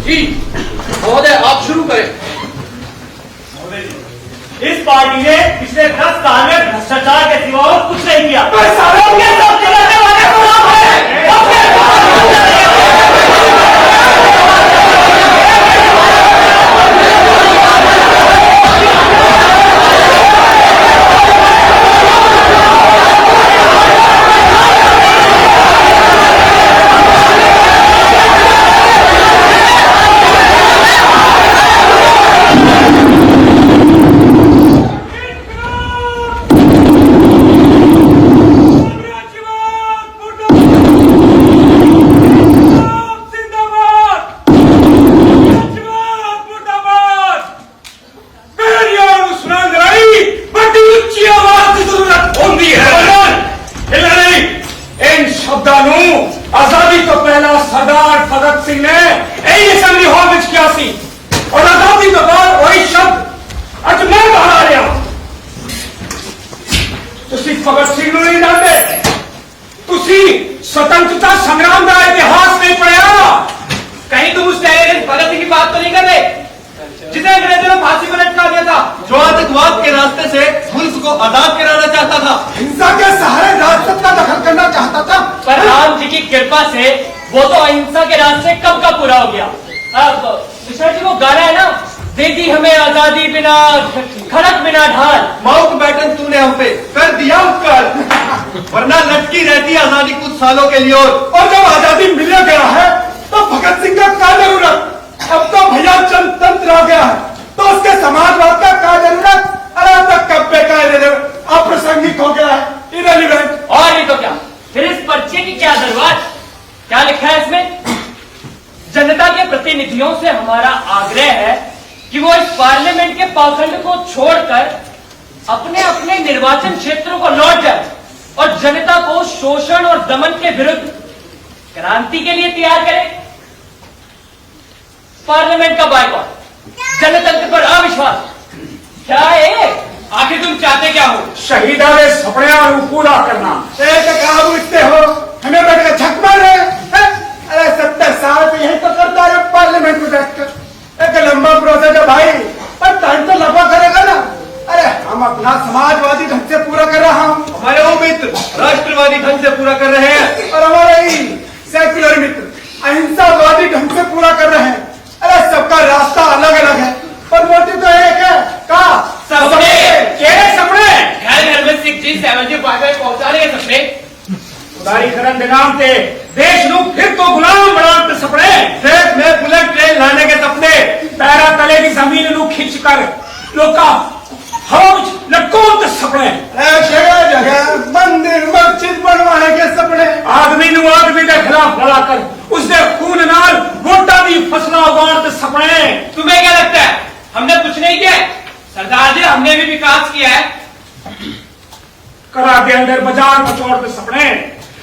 जी महोदय, आप शुरू करें। इस पार्टी ने पिछले 10 साल में भ्रष्टाचार के सिवा और कुछ नहीं किया। आजादी तो पहला सरदार भगत सिंह ने यही असेंबली हॉल में किया सी और आजादी तो बाद वही शब्द अज मैं बाहर आ रहा। तुसी भगत सिंह नहीं जानते, तुसी स्वतंत्रता संग्राम का इतिहास नहीं पढ़ा। कहीं तुम उस भगत सिंह की बात तो नहीं कर रहे जिसे अंग्रेजों ने फांसी पर लटका दिया था, जो आतंकवाद के रास्ते से मुल्क को आजाद कराना चाहता था, हिंसा के सहारे राजसत्ता का दखल करना चाहता था। पर राम जी की कृपा से वो तो अहिंसा के रास्ते कब का पूरा हो गया। अब मिश्रा जी वो गाना है ना, दे दी हमें आजादी बिना खड़क बिना ढाल, माउंट बैटन तूने हम पे कर दिया उपकार, वरना लटकी रहती आजादी कुछ सालों के लिए। और जब आजादी मिल गया है तो भगत सिंह का क्या जरूरत? अब तो भैया चंद तंत्र आ गया है तो उसके समाजवाद का क्या जरूरत? अरे अब तक कब्बे का अप्रासंगिक हो गया है, इरेलीवेंट। और नहीं तो क्या, फिर इस पर्चे की क्या जरूरत? क्या लिखा है इसमें? जनता के प्रतिनिधियों से हमारा आग्रह है कि वो इस पार्लियामेंट के पाखंड को छोड़कर अपने अपने निर्वाचन क्षेत्रों को लौट जाए और जनता को शोषण और दमन के विरुद्ध क्रांति के लिए तैयार करें। पार्लियामेंट का बायकॉट, जनतंत्र पर अविश्वास, क्या है? आखिर तुम चाहते क्या हो? शहीदा ने सपने और पूरा करना। पूछते हो हमें बैठ कर झक मारे? अरे 70 साल से यही तो करता है पार्लियामेंट में बैठकर। एक लंबा प्रोसेस है भाई, पर टाइम तो लंबा करेगा ना। अरे हम अपना समाजवादी ढंग से पूरा कर रहा हूँ, हमारे वो मित्र राष्ट्रवादी ढंग से पूरा कर रहे हैं, और हमारे ही सेक्युलर मित्र अहिंसावादी ढंग से पूरा कर रहे हैं। अरे सबका रास्ता अलग अलग है पर मोटिव तो एक है। का सपने। सपने घर घर में सिख जी 75 पहुंचा रहे हैं सपने। उदारीकरण के नाम से देश नू फिर तो गुलाम बनाने सपने, देश में बुलेट ट्रेन लाने के सपने, पैरा तले की जमीन नू खिंच कर लोका हवा विच लटकाउण के सपने, जगह जगह मंदिर मस्जिद बनवाने के सपने, आदमी नू आदमी के खिलाफ लड़ाकर उसके खून नाल वोटां दी फसलां उगाउण के सपने। तुम्हें क्या लगता है हमने कुछ नहीं किया? सरदार जी हमने भी विकास किया है। करा के अंदर बाजार पचौड़ के सपने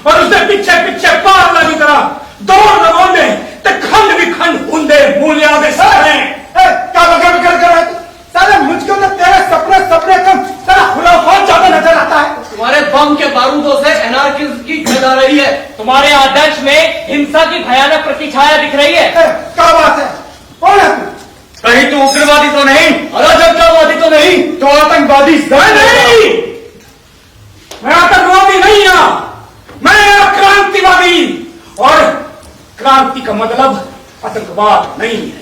और उसके पीछे पीछे पागला की तरह दौड़ लगाने ते खंड विखंड हुंदे मूलिया दे सपने। क्या बकर बकर कर रहा है? साले मुझको तो तेरे सपने सपने कम सारा खुराफात ज्यादा नजर आता है। तुम्हारे बम के बारूदों से एनार्किज्म की गद आ रही है। तुम्हारे आदर्श में हिंसा की भयानक प्रतिछाया दिख रही है। क्या बात है? कौन है तू? कहीं तो उग्रवादी तो नहीं, अराजकतावादी तो नहीं, तो आतंकवादी नहीं, मैं आतंकवादी नहीं हूं, मैं क्रांतिवादी। और क्रांति का मतलब आतंकवाद नहीं है।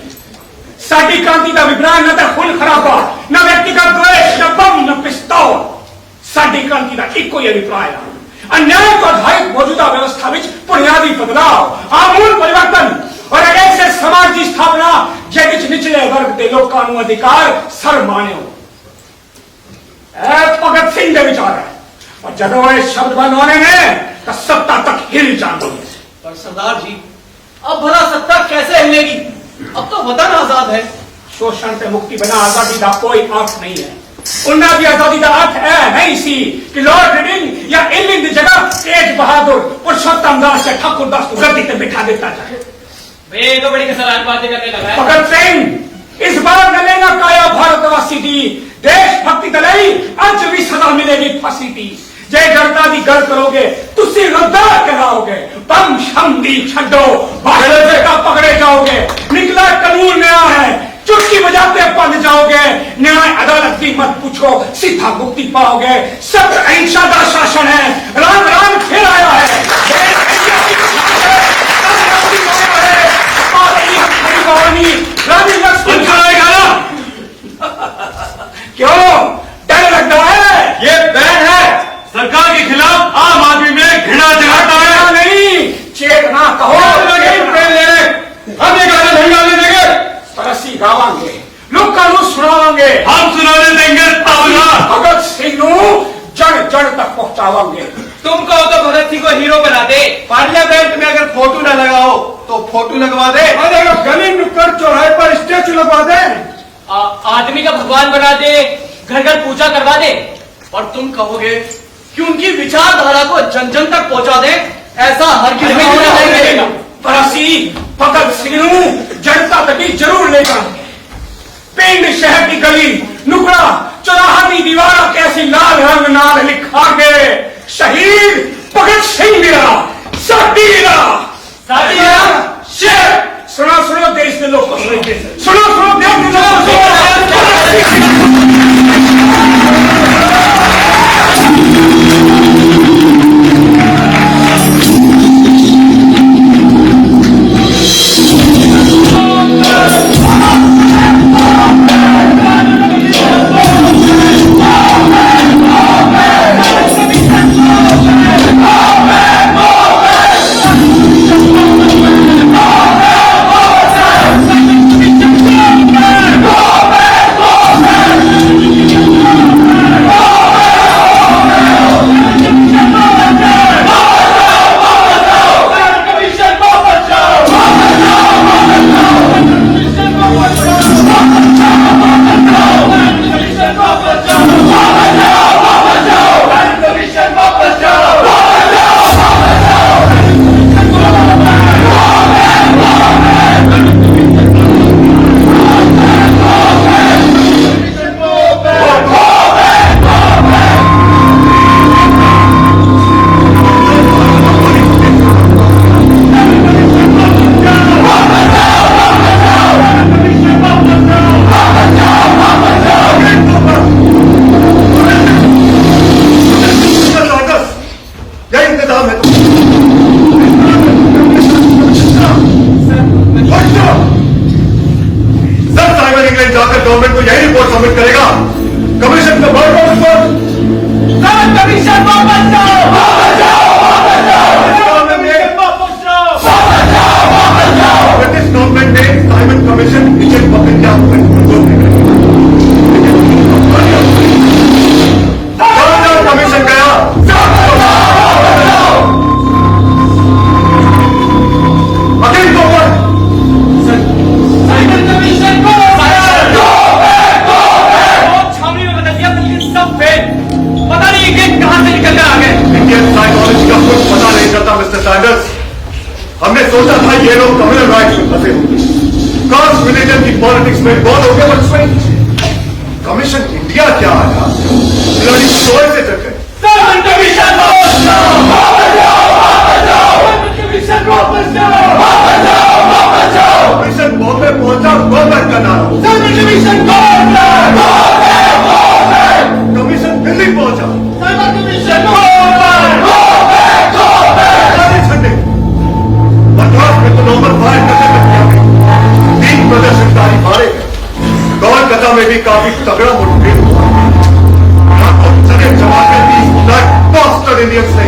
साडी क्रांति का विज्ञान न तो खून खराबा, न व्यक्तिगत द्वेष, न बम, न पिस्तौल। साडी क्रांति का इको ही अभिप्राय है अन्याय को आधारित मौजूदा व्यवस्था में बुनियादी बदलाव, आमूल परिवर्तन और एक ऐसे समाज की स्थापना जिस निचले वर्ग के लोगों को अधिकार सर माने हो। भगत सिंह के विचार है और जदों ये शब्द बंद होने में तो सत्ता तक हिल जाएगी। पर सरदार जी अब भला सत्ता कैसे हिलेगी? अब तो वतन आजाद है। शोषण से मुक्ति बिना आजादी का कोई अर्थ नहीं है। उन्ना की आजादी का अर्थ है नहीं सी कि लॉर्ड रीडिंग या इलिंग की जगह तेज बहादुर पुरुषोत्तम दास या ठाकुर दास को गद्दी पे बिठा देता जाए। वे तो बड़ी कसरात बातें करने लगा है। भगत सिंह इस बार न लेना काया भारतवासी दी, देशभक्ति दलाई अंच भी सदा मिलेगी फांसी दी। जय जनता की गल करोगे तुसी गद्दार कहलाओगे, बम शम दी छड्डो, बादल का पकड़े जाओगे, निकला बन जाओगे। न्याय अदालत की मत पूछो, सीधा मुक्ति पाओगे। सत्य अहिंसा का शासन है, राम राम फिर आया है। रानी लक्ष्मी क्यों डर लगता है? ये बैन है, सरकार के खिलाफ आम आदमी में घृणा जगाता है। नहीं, चेतना कहो। हम ये गाना नहीं गाने देंगे, परसी गावांगे, लोग कानून सुनावांगे, हम सुनाने देंगे तावला। भगत सिंह जड़ जड़ तक पहुंचावांगे। तुम कहो तो भगत सिंह को हीरो बना दे। पार्लियामेंट में अगर फोटो न लगाओ तो फोटो लगवा दे। अरे गली नुक्कड़ चौराहे पर स्टेचू लगवा दे। आदमी का भगवान बना दे, घर घर पूजा करवा दे। और तुम कहोगे कि उनकी विचारधारा को जन जन तक पहुंचा दे, ऐसा हर किसी में नहीं मिलेगा। परसी भगत सिंह जनता तक जरूर लेगा। पिंड शहर की गली नुकड़ा चौराहा की दीवार कैसी लाल रंग नाल लिखा के शहीद भगत सिंह मेरा साथीरा शेर। सुनो सुनो देश के लोग, सुनो सुनो देश के लोग। गवर्नमेंट को यही रिपोर्ट सबमिट करेगा। कमीशन का बॉर्ड कमीशन वापस जाओ, वापस जाओ, वापस जाओ, वापस जाओ। ब्रिटिश गवर्नमेंट ने Simon commission Indian public commission गया। अखिल गवर्नमेंट साइमन कमीशन को छावनी में बदल दिया, लेकिन सब फेल। पता नहीं कि कहां से निकल कर आ गए। इंडियन साइकोलॉजी का कुछ पता नहीं चलता मिस्टर सैंडर्स। हमने सोचा था ये लोग कम्युनल राइट्स में फंसे होंगे, कास्ट रिलीजन की पॉलिटिक्स में इन्वॉल्व हो गए, बट स्विंग कमीशन इंडिया क्या आया, ब्लडी सोए से चल गए। साइमन कमीशन वापस जाओ, वापस जाओ, वापस जाओ। साइमन कमीशन वापस जाओ, वापस जाओ, वापस जाओ। कमीशन बॉम्बे पहुंचा, गवर्नमेंट का नारा। Simon commission government, government, government. Commission Delhi पहुंचा। Simon commission government, government, government. सारे झंडे मद्रास में तो नंबर 5 करने तक किया गया। 3 प्रदर्शनकारी मारे गए। कोलकाता में भी काफी तगड़ा मुठभेड़ हुआ। जमात के 30 लाख पोस्टर इंडियंस ने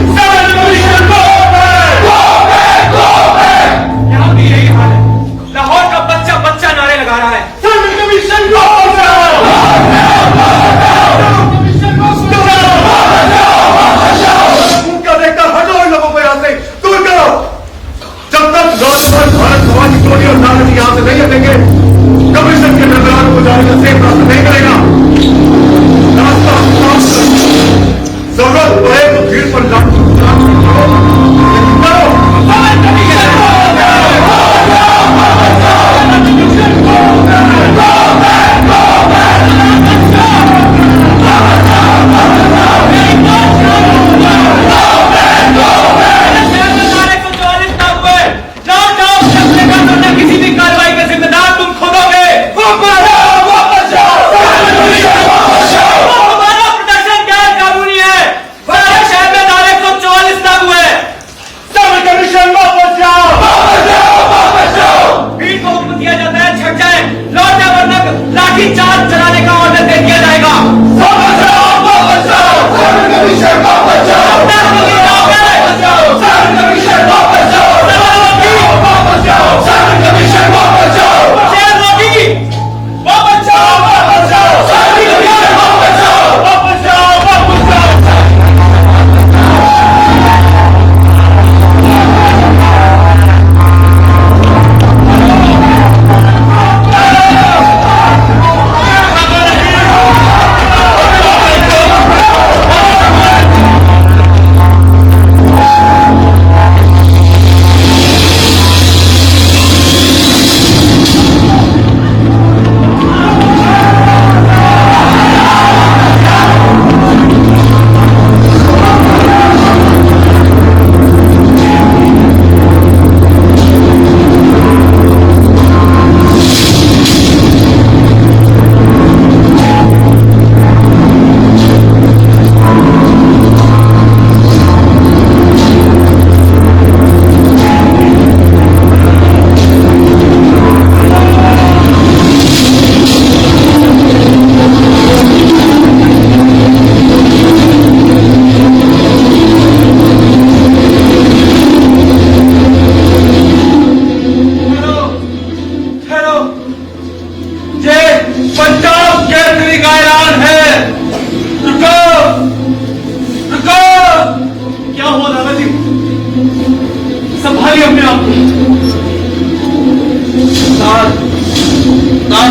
संभालिए अपने आप को।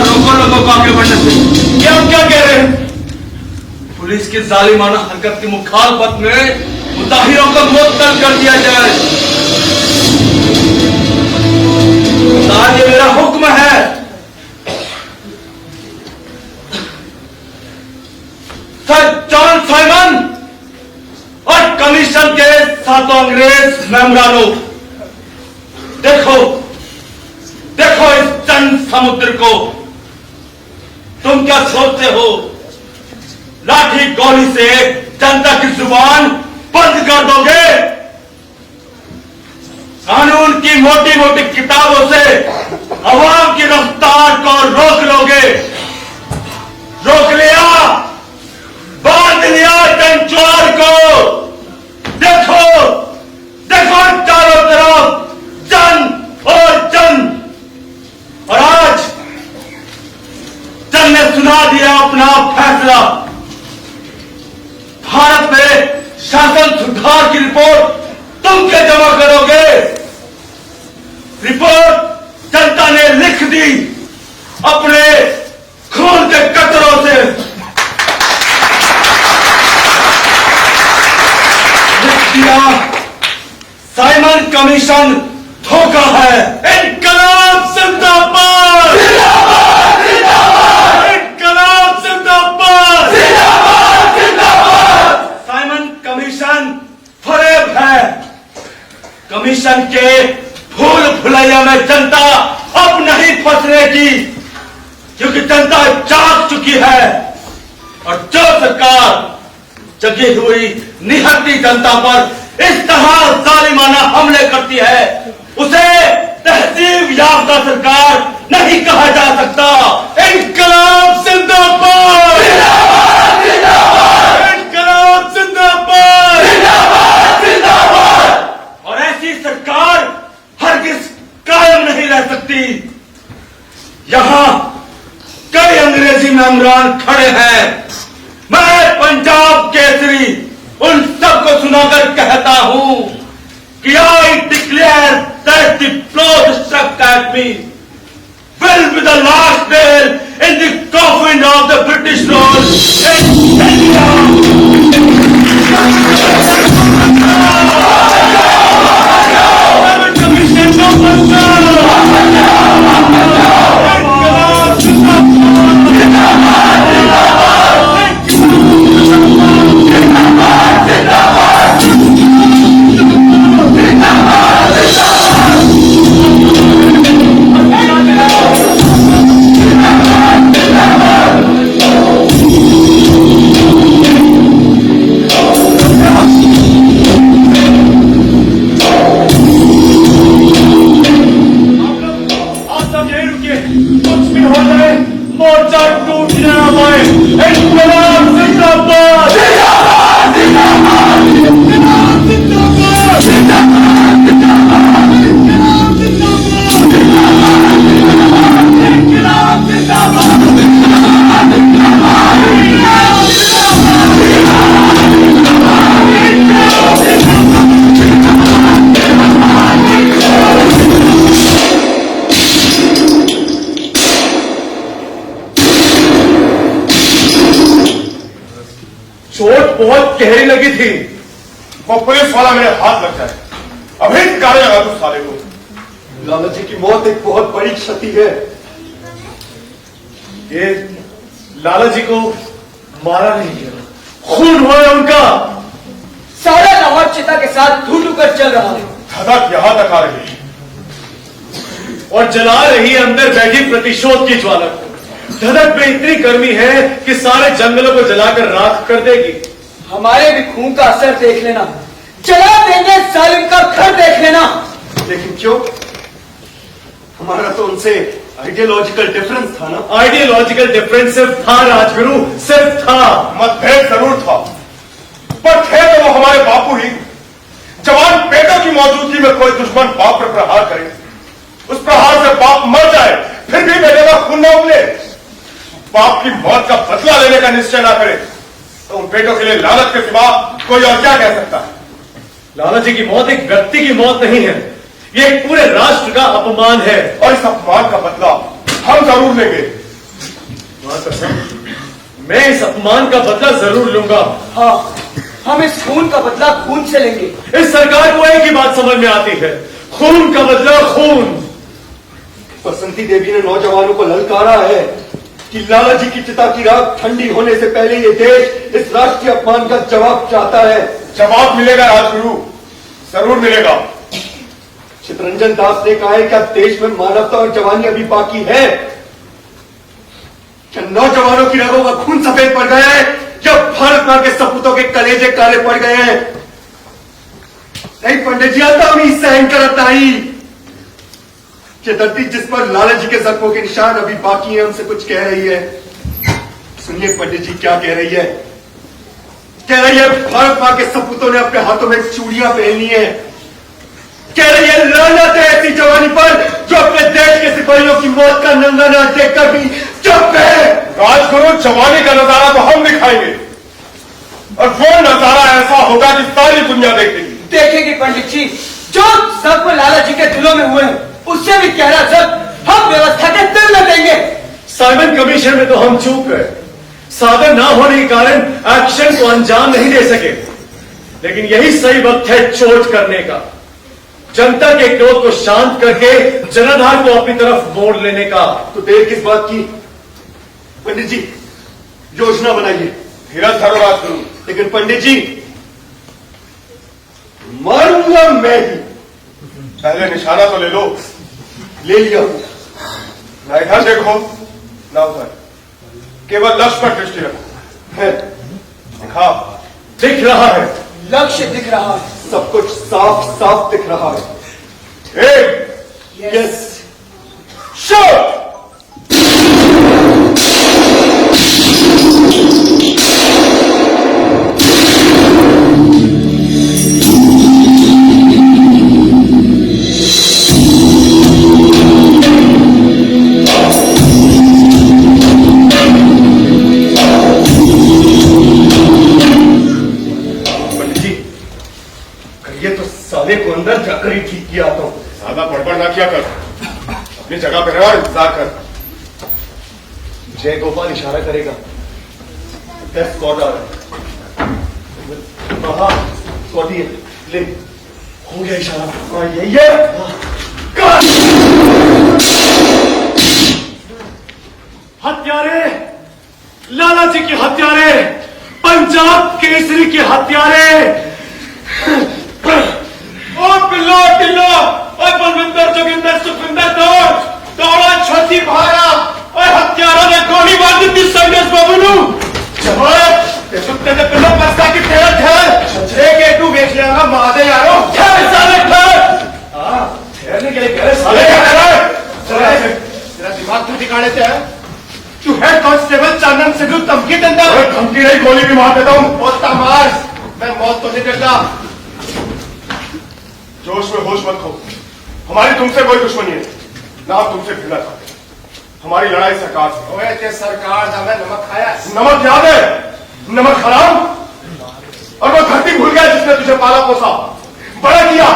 रोको लोगों को आगे बढ़ने से। क्या आप क्या कह रहे हैं? पुलिस की जालिमाना हरकत की मुखालफत में मुताहिरों को मुअत्तल कर दिया जाए। ये मेरा हुक्म है। सर जॉन साइमन और कमीशन के सातों अंग्रेज मेम्बरानों, देखो देखो इस जन समुद्र को। तुम क्या सोचते हो लाठी गोली से जनता की जुबान बंद कर दोगे? कानून की मोटी मोटी किताबों से अवाम की रफ्तार को रोक लोगे? रोक लिया, बांध लिया कंचुआर को। देखो देखो चारों तरफ जन और जन। और आज जन ने सुना दिया अपना फैसला। भारत में शासन सुधार की रिपोर्ट तुम क्या जमा करोगे? रिपोर्ट जनता ने लिख दी अपने खून के कतरों से। लिख दिया साइमन कमीशन धोखा है। इनकलाब जिंदाबाद! इनकलाब जिंदाबाद! साइमन कमीशन फरेब है। कमीशन के फूल फुलैया में जनता अब नहीं फंसनेगी, क्योंकि जनता जाग चुकी है। और जो सरकार जगी हुई निहत्ती जनता पर इस तरह जालिमाना हमले करती है, उसे तहजीब याफ्ता सरकार नहीं कहा जा सकता। इनकलाब जिंदाबाद! इनकलाब जिंदाबाद! और ऐसी सरकार हरगिज कायम नहीं रह सकती। यहां कई अंग्रेजी मेम्बरान खड़े हैं। मैं पंजाब केसरी उन सबको सुनाकर कहता हूं कि I declare that the blow struck at me will be the last nail in the coffin of the British rule in India. Commission no मोर्चा टूटने ना पाए। इनकलाब जिंदाबाद! इनकलाब जिंदाबाद! इनकलाब जिंदाबाद! इनकलाब जिंदाबाद! इनकलाब जिंदाबाद! चोट बहुत गहरी लगी थी। वो पुलिस वाला मेरे हाथ लग जाए, अभी निकाले लगा तू साले को। लाला जी की मौत एक बहुत बड़ी क्षति है। ये लाला जी को मारा नहीं गया, खून हुआ है उनका। सारा लाहौर चिता के साथ धू कर चल रहा है। धधक यहां तक आ रही है और जला रही है अंदर बैठी प्रतिशोध की ज्वाला को। धधक में इतनी गर्मी है कि सारे जंगलों को जलाकर राख कर देगी। हमारे भी खून का असर देख लेना, जला देंगे जालिम का घर देख लेना। लेकिन क्यों? हमारा तो उनसे आइडियोलॉजिकल डिफरेंस था ना। आइडियोलॉजिकल डिफरेंस सिर्फ था राजगुरु, सिर्फ था। मतभेद जरूर था, पर थे तो वो हमारे बापू ही। जवान बेटों की मौजूदगी में कोई दुश्मन बाप पर प्रहार करे, उस प्रहार से बाप मर जाए, फिर भी बेटे का खून न उबले, बाप की मौत का बदला लेने का निश्चय ना करे, तो उन बेटों के लिए लालच के सिवा कोई और क्या कह सकता है? लाला जी की मौत एक व्यक्ति की मौत नहीं है, ये एक पूरे राष्ट्र का अपमान है। और इस अपमान का बदला हम जरूर लेंगे। मैं इस अपमान का बदला जरूर लूंगा। हाँ, हम इस खून का बदला खून से लेंगे। इस सरकार को एक ही बात समझ में आती है, खून का बदला खून। बसंती देवी ने नौजवानों को ललकारा है कि लाला जी की चिता की राख ठंडी होने से पहले ये देश इस राष्ट्रीय अपमान का जवाब चाहता है। जवाब मिलेगा राजगुरु, जरूर मिलेगा। चितरंजन दास ने कहा है क्या देश में मानवता और जवानी अभी बाकी है? क्या नौजवानों की रगों का खून सफेद पड़ गया है? क्या भारत मां के सपूतों के कलेजे काले पड़ गए हैं? नहीं पंडित जी, आता नहीं सहन करता ही। ये धरती जिस पर लाला जी के जख्मों के निशान अभी बाकी है, हमसे कुछ कह रही है। सुनिए पंडित जी क्या कह रही है। कह रही है भारत मां के सपूतों ने अपने हाथों में चूड़ियां पहनी है। कह रही है लानत है ऐसी जवानी पर जो अपने देश के सिपाहियों की मौत का नंगा नाच देखकर भी चुप है। राजगुरु, जवानी का नजारा तो हम दिखाएंगे और वो नजारा ऐसा होगा कि सारी दुनिया देखेगी। देखेंगे पंडित जी, जो जख्म लाला जी के दिलों में हुए उससे भी गहरा जख्म हम व्यवस्था के दिल में देंगे। साइमन कमीशन में तो हम चूक गए, साधन ना होने के कारण एक्शन को अंजाम नहीं दे सके। लेकिन यही सही वक्त है चोट करने का, जनता के क्रोध को शांत करके जनाधार को अपनी तरफ मोड़ लेने का। तो देर किस बात की? पंडित जी योजना बनाइए। धीरज धरो राजगुरु। लेकिन पंडित जी मारूंगा मैं ही। पहले निशाना तो ले लो। ले लिया। ना इधर देखो ना उधर, केवल लक्ष्य पर दृष्टि रखो। है दिखा। दिख रहा है, लक्ष्य दिख रहा है, सब कुछ साफ साफ दिख रहा है। Yes shot. को अंदर जाकर ही ठीक किया आता हूं। ज्यादा बड़बड़ ना किया कर, अपनी जगह पे रह और इंतजार कर। जय गोपाल इशारा करेगा। 10 कौड़ आ रहे। हाँ कौड़ी है, ले हो गया इशारा। हाँ यही है। हत्यारे, लाला जी के हत्यारे, पंजाब केसरी के हत्यारे। ओ पिल्लो टिल्लो, ओ बलविंदर जोगिंदर सुखविंदर दौड़ा छोटी भारा, ओ हत्यारा ने गोली मार दी थी संदेश बाबू नू। ते सुत्ते ने पिल्लो पस्ता की ठहर ठहर एक तू बेच लेगा मादे यारो। ठहर साले ठहर। हाँ ठहरने के लिए कह रहे साले तेरा दिमाग तू ठिकाने से है? तू हेड कांस्टेबल चांदन सिद्धू धमकी देता? धमकी नहीं, गोली भी मार देता हूँ। बोलता मार, मैं मौत तो नहीं डरता। जोश में होश मत खो। हमारी तुमसे कोई दुश्मनी है ना, हम तुमसे भिड़ना चाहते। हमारी लड़ाई सरकार से। ओए ते सरकार दा मैं नमक खाया। नमक याद है? नमक हराम। और वो धरती भूल गया जिसने तुझे पाला पोसा, बड़ा किया।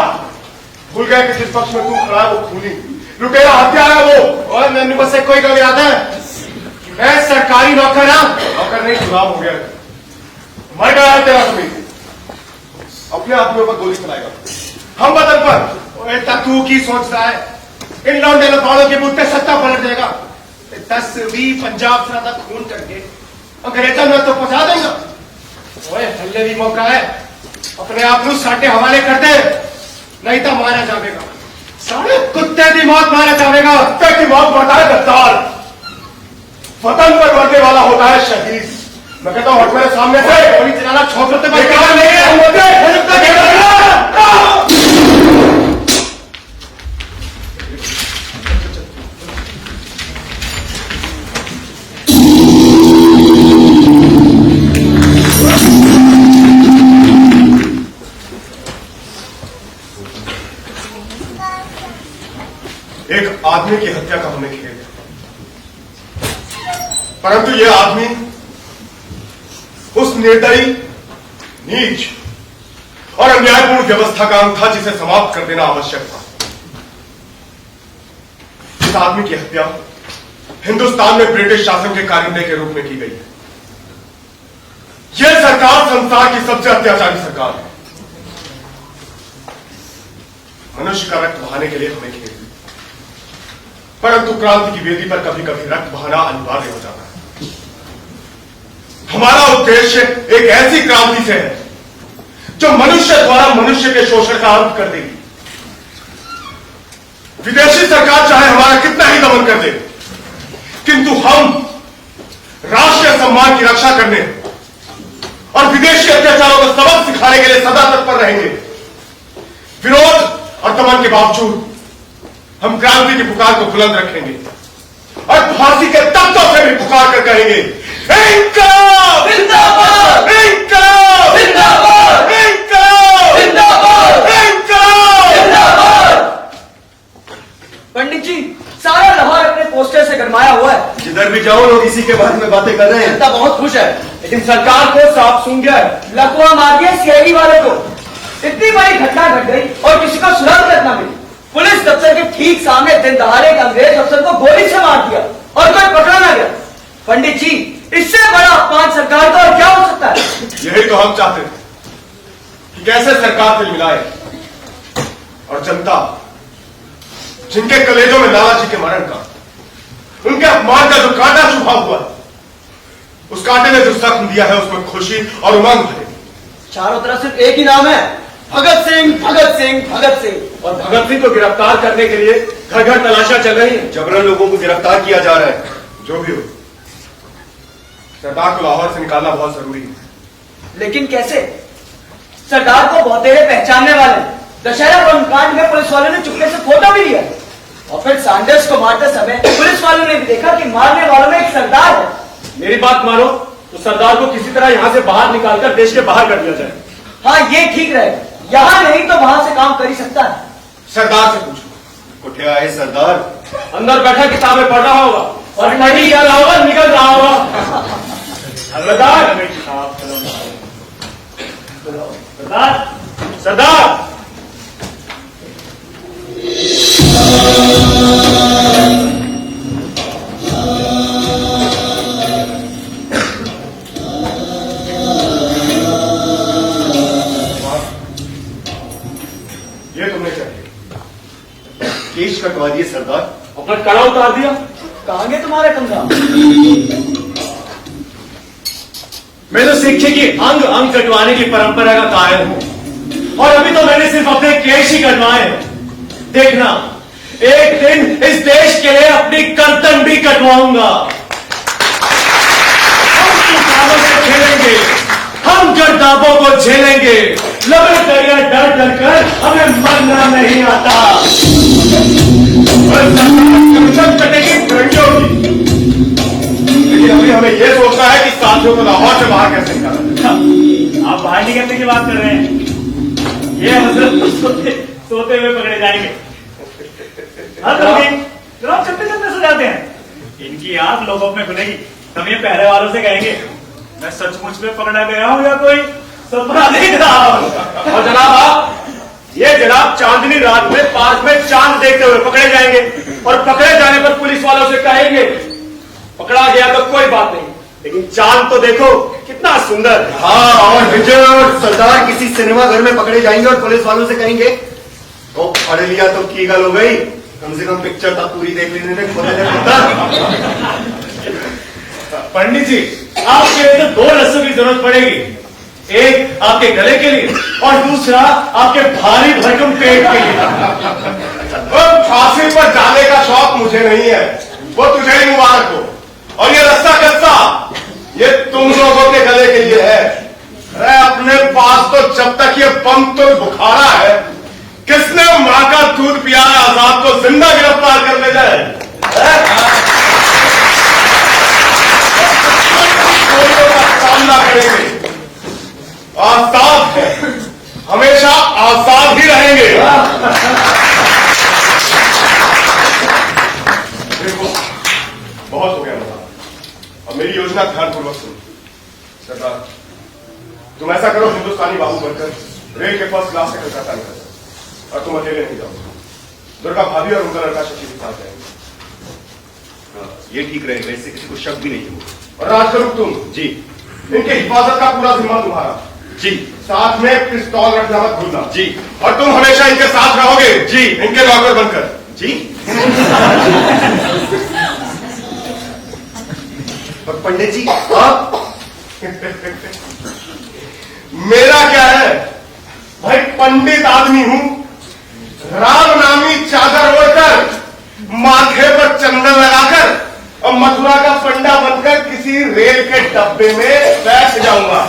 भूल गया कि जिस पक्ष में तू खड़ा है वो खूनी, लुटेरा, हत्या है वो। और मैंने मुझसे कोई कभी याद है? मैं सरकारी नौकर हूं। नौकर नहीं, गुलाम हो गया। मर गया है तेरा समीर, अपने आदमियों पर गोली चलाएगा, हम वतन पर। ओए तू की सोचता है? इन लौंडे लफाड़ों के बूते सत्ता पलट देगा। 10-20 पंजाब से तक खून करके अंग्रेजों में तो पहुंचा देगा। ओए हल्ले भी मौका है, अपने आप को साटे हवाले कर दे, नहीं तो मारा जाएगा। सारे कुत्ते की मौत मारा जाएगा। कुत्ते की मौत मरता है गद्दार, वतन पर मरने वाला होता है शहीद। मैं कहता हूं हट मेरे सामने से। गोली चलाना छोकरते पर बेकार नहीं है। एक आदमी की हत्या का हमने खेल, परंतु यह आदमी उस निर्दयी, नीच और अन्यायपूर्ण व्यवस्था का अंग था जिसे समाप्त कर देना आवश्यक था। इस आदमी की हत्या हिंदुस्तान में ब्रिटिश शासन के कारिंदे के रूप में की गई है। यह सरकार संसार की सबसे अत्याचारी सरकार है। मनुष्य का रक्त बहाने के लिए हमें खेल, परंतु क्रांति की वेदी पर कभी कभी रक्त बहाना अनिवार्य हो जाता है। हमारा उद्देश्य एक ऐसी क्रांति से है जो मनुष्य द्वारा मनुष्य के शोषण का अंत कर देगी। विदेशी सरकार चाहे हमारा कितना ही दमन कर दे, किंतु हम राष्ट्रीय सम्मान की रक्षा करने और विदेशी अत्याचारों को सबक सिखाने के लिए सदा तत्पर रहेंगे। विरोध और दमन के बावजूद हम क्रांति की पुकार को बुलंद रखेंगे और फांसी के तख्तों से भी पुकार कर कहेंगे, इंकलाब जिंदाबाद, इंकलाब जिंदाबाद, इंकलाब जिंदाबाद, इंकलाब जिंदाबाद। पंडित जी, सारा लाहौर अपने पोस्टर से गरमाया हुआ है। जिधर भी जाओ लोग इसी के बारे में बातें कर रहे हैं। जनता बहुत खुश है, लेकिन सरकार को साफ सूंघ गया है। लकवा मार दिया सीआईडी वाले को। इतनी बड़ी घटना घट गई और किसी को सुरक्षा न मिली। पुलिस दफ्तर के ठीक सामने दिन दहाड़े एक अंग्रेज अफसर को गोली से मार दिया और कोई पकड़ा ना गया। पंडित जी, इससे बड़ा अपमान सरकार का और क्या हो सकता है? यही तो हम चाहते थे कि कैसे सरकार से मिलाए और जनता जिनके कलेजों में लाला जी के मरण का, उनके अपमान का जो कांटा चुभा हुआ है, उस कांटे ने जो जख्म दिया है उसमें खुशी और उमंग भरे। चारों तरफ सिर्फ एक ही नाम है, भगत सिंह, भगत सिंह, भगत सिंह। और भगत सिंह को गिरफ्तार करने के लिए घर घर तलाशियां चल रही हैं। जबरन लोगों को गिरफ्तार किया जा रहा है। जो भी हो, सरदार को लाहौर से निकालना बहुत जरूरी है। लेकिन कैसे? सरदार को बहुत देर पहचानने वाले दशहरा बम कांड में पुलिस वालों ने चुपके से फोटो भी लिया और फिर सैंडर्स को मारते समय पुलिस वालों ने भी देखा कि मारने वालों में एक सरदार है। मेरी बात मानो तो सरदार को किसी तरह यहां से बाहर निकालकर देश के बाहर कर दिया जाए। हाँ, ये ठीक रहेगा। यहाँ नहीं तो वहां से काम कर ही सकता है। सरदार से पूछो। उठे आए सरदार? अंदर बैठा किताबें पढ़ रहा होगा और पढ़ी क्या रहा होगा, निकल रहा होगा। सरदार, सरदार, सरदार। ये तुमने क्या किया? केश कटवा दिए सरदार। अपना कड़ा उतार दिया। कहाँ गए तुम्हारे कंधा? मैं तो शिक्षे की अंग अंग कटवाने की परंपरा का कायल हूं और अभी तो मैंने सिर्फ अपने केश ही कटवाए हैं। देखना, एक दिन इस देश के लिए अपनी गर्दन भी कटवाऊंगा। हम तूफानों से खेलेंगे, हम गर्दाबों को झेलेंगे। लबे दरिया डर डर कर हमें मरना नहीं आता। कमीशन कटेगी भिड़ंगी होगी। लेकिन अभी हमें यह सोचना है कि साथियों को लाहौर से बाहर कैसे निकाला। आप बाहर निकलने की बात कर रहे हैं। ये हजरत सोते हुए पकड़े जाएंगे। जनाब चलते चलते सो जाते हैं। इनकी आंख लोगों में खुलेगी, हम ये पहले वालों से कहेंगे मैं सचमुच में पकड़ा गया हूं या कोई सपना देख रहा हूं। और जनाब आप, ये जनाब चांदनी रात में पार्क में चांद देखते हुए पकड़े जाएंगे और पकड़े जाने पर पुलिस वालों से कहेंगे पकड़ा गया तो कोई बात नहीं, लेकिन चांद तो देखो कितना सुंदर है। हाँ, और विजय और सरदार किसी सिनेमा घर में पकड़े जाएंगे और पुलिस वालों से कहेंगे तो पढ़ लिया तो की गल हो गई, कम से कम पिक्चर तक पूरी देख लेने ने खोले पंडित जी, आपके लिए तो 2 रस्सों की जरूरत पड़ेगी। एक आपके गले के लिए और दूसरा आपके भारी भरकम पेट के लिए। फांसी पर जाने का शौक मुझे नहीं है, वो तुझे ही मुबारक हो। और ये रस्सा कस्सा ये तुम लोगों के गले के लिए है। अरे अपने पास तो जब तक ये बम तो बुखारा है, किसने मां का दूध पिया है आजाद को जिंदा गिरफ्तार कर ले जाए। सामना करेंगे, आजाद है, हमेशा आजाद ही रहेंगे। देखो, बहुत हो गया मतलब। अब मेरी योजना ध्यानपूर्वक सुनो। सरदार, तुम ऐसा करो, हिंदुस्तानी बाबू बनकर रेल के फर्स्ट क्लास से कलकत्ता निकल, और तुम अकेले नहीं जाओ। दुर्गा भाभी और उनका लड़का शशि के साथ जाएंगे। ये ठीक रहेगा, इससे किसी को शक भी नहीं होगा। और राजगुरु तुम जी इनकी हिफाजत का पूरा जिम्मा तुम्हारा। जी साथ में पिस्तौल रखना मत भूलना। जी। और तुम हमेशा इनके साथ रहोगे। जी। इनके नौकर बनकर। जी। और पंडित जी आप? मेरा क्या है भाई, पंडित आदमी हूं। राम नामी चादर ओढ़कर, माथे पर चंदन लगाकर और मथुरा का पंडा बनकर किसी रेल के डब्बे में बैठ जाऊंगा।